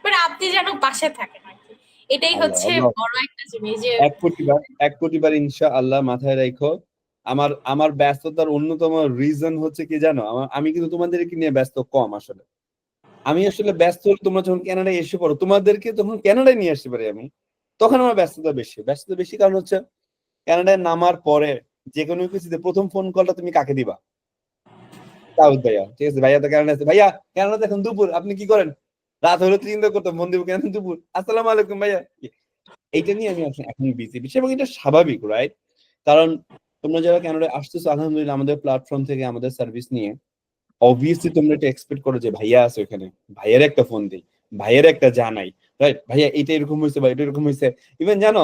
মানে আপনি যেন পাশে থাকেন আর কি। এটাই আল্লাহ হচ্ছে আল্লাহ, বড় একটা জিনিস যে 1 কোটি বার, 1 কোটি বার ইনশাআল্লাহ মাথায় রাখো। আমার আমার ব্যস্ততার অন্যতম রিজন হচ্ছে কি জানো, আমি কিন্তু তোমাদেরকে নিয়ে ব্যস্ত কম আসলে। আমি আসলে ব্যস্ত হলে তোমরা যখন কানাডায় এসে পড়ো, তোমাদেরকে তখন কানাডায় নিয়ে আসতে পারি আমি, তখন আমার ব্যস্ততা বেশি। ব্যস্ততা বেশি কারণ হচ্ছে কানাডায় নামার পরে যে কোনো কিছুতে প্রথম ফোন কলটা তুমি কাকে দিবা? দাউদ ভাইয়া, ঠিক আছে? ভাইয়া তো কানাডা আছে, ভাইয়া কানাডাতে এখন দুপুর, আপনি কি করেন? রাত হলে তো চিন্তা করতাম ফোন দিব, কেন দুপুর, আসসালামু আলাইকুম ভাইয়া। এইটা নিয়ে আমি এখন বিজি বেশি, এবং এটা স্বাভাবিক, রাইট? কারণ তোমরা যারা কানাডায় আসতেছো আলহামদুলিল্লাহ আমাদের প্ল্যাটফর্ম থেকে আমাদের সার্ভিস নিয়ে, অবভিয়াসলি তোমরা এটা এক্সপেক্ট করো যে ভাইয়া আছে ওখানে, ভাইয়ের একটা ফোন দিই, ভাইয়ের একটা জানাই, রাইট? ভাইয়া এটা এরকম হয়েছে বা এটা এরকম হয়েছে। ইভেন জানো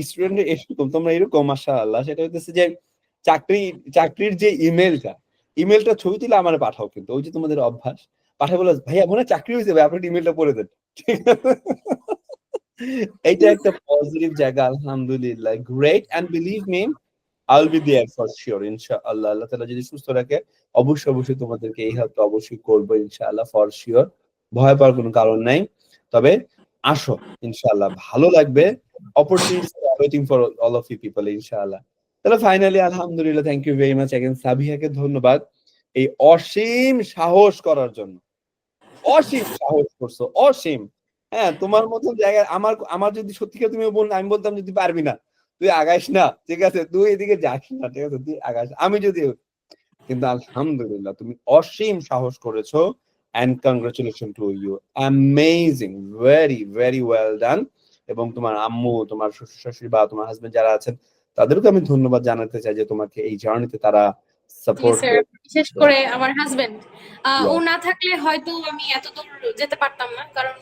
স্টুডেন্ট এরকম, তোমরা এরকম মাশাআল্লাহ, সেটা হইতেছে যে চাকরি চাকরির যে ইমেলটা ছবি তুলে আমার পাঠাও, কিন্তু ওই যে তোমাদের অভ্যাস, পাঠাই বলো ভাইয়া মনে হয় চাকরি হয়েছে ভাই, আপনার ইমেলটা পড়ে দেন, ঠিক আছে? এটা একটা পজিটিভ জায়গা, আলহামদুলিল্লাহ, great. And believe me, I will be there for sure, ইনশাআল্লাহ। আল্লাহ তাআলা যদি সুস্থ রাখে অবশ্যই অবশ্যই তোমাদেরকে এই হেল্পটা অবশ্যই করবো, ইনশাআল্লাহ, ফর শিওর। ভয় পাওয়ার কোনো কারণ নাই। তবে আসো, ইনশাআল্লাহ ভালো লাগবে। Opportunities are waiting for all of you people, ইনশাআল্লাহ। তাহলে ফাইনালি আলহামদুলিল্লাহ, thank you very much again সাবিহাকে ধন্যবাদ এই অসীম সাহস করার জন্য। অসীম সাহস করছো, অসীম। হ্যাঁ, তোমার মতন জায়গায় আমার আমার যদি সত্যিকার তুমি বল, আমি বলতাম যে তুই পারবি না, তুই আগাইস না, ঠিক আছে, তুই এদিকে যাস না, ঠিক আছে, তুই আগাইস, আমি যদি, কিন্তু আলহামদুলিল্লাহ তুমি অসীম সাহস করেছো। And congratulation to you, amazing, very very well done. এবং তোমার আম্মু, তোমার শ্বশুর শাশুড়ি বা তোমার হাজবেন্ড যারা আছেন, তাদেরকে আমি ধন্যবাদ জানাতে চাই যে তোমাকে এই জার্নিতে তারা জি সাপোর্ট স্যার, করে। বিশেষ করে আমার হাজবেন্ড। ও না থাকলে হয়তো আমি এত দূর যেতে পারতাম না, কারণ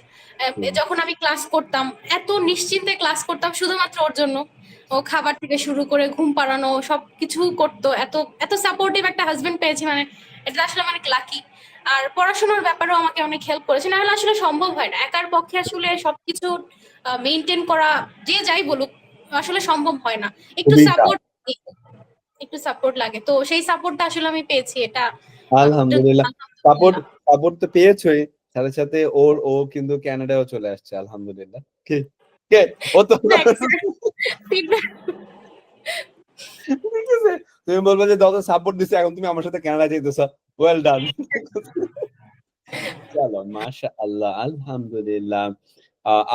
যখন আমি ক্লাস করতাম এত নিশ্চিন্তে ক্লাস করতাম শুধুমাত্র ওর জন্য। ও খাবার থেকে শুরু করে ঘুম পাড়ানো সবকিছু করতো। এত এত সাপোর্টিভ একটা হাজবেন্ড পেয়েছি, মানে এটা আসলে অনেক লাকি। আর পড়াশোনার ব্যাপারেও আমাকে অনেক হেল্প করেছে, না হলে আসলে সম্ভব হয় না একার পক্ষে আসলে সবকিছু মেনটেন করা। যে যাই বলুক, আসলে সম্ভব হয় না। একটু খুবই tough। সাপোর্ট, একটু সাপোর্ট লাগে, তো সেই সাপোর্টটা আসলে আমি পেয়েছি, এটা এটার জন্য আলহামদুলিল্লাহ, সাপোর্ট আলহামদুলিল্লাহ। সাপোর্ট তো পেয়েছই, সাথে সাথে ও কিন্তু কানাডাও চলে আসছে, আলহামদুলিল্লাহ। কে কে ও তো Thanks, sir. Feedback. ঠিক আছে, তুমি বলবে যে যত সাপোর্ট দিছে এখন তুমি আমার সাথে কানাডা যাইতেছ, ওয়েল ডান। চলো, মাশাআল্লাহ, আলহামদুলিল্লাহ।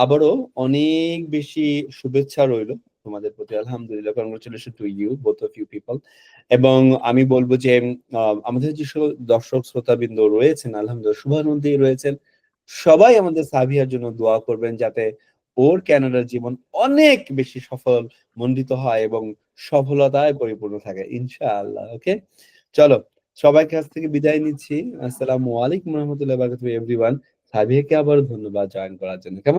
আবারও অনেক বেশি শুভেচ্ছা রইলো তোমাদের প্রতি, আলহামদুলিল্লাহ। Congratulation to you, both of you people. এবং আমি বলবো যে আমাদের যে সকল দর্শক শ্রোতাবৃন্দ রয়েছেন, আলহামদুলিল্লাহ শুভানুদ্দি রয়েছেন, সবাই আমাদের সাবিয়ার জন্য দোয়া করবেন যাতে ওর কানাডার জীবন অনেক বেশি সফল মণ্ডিত হয় এবং সফলতায় পরিপূর্ণ থাকে, ইনশাআল্লাহ। ওকে, চলো, সবার কাছ থেকে বিদায় নিচ্ছি। আসসালামু আলাইকুম রহমতুল্লাহ বারাকাতুহু এভরিওয়ান। সাবিয়াকে আবার ধন্যবাদ জয়েন করার জন্য। কেমন?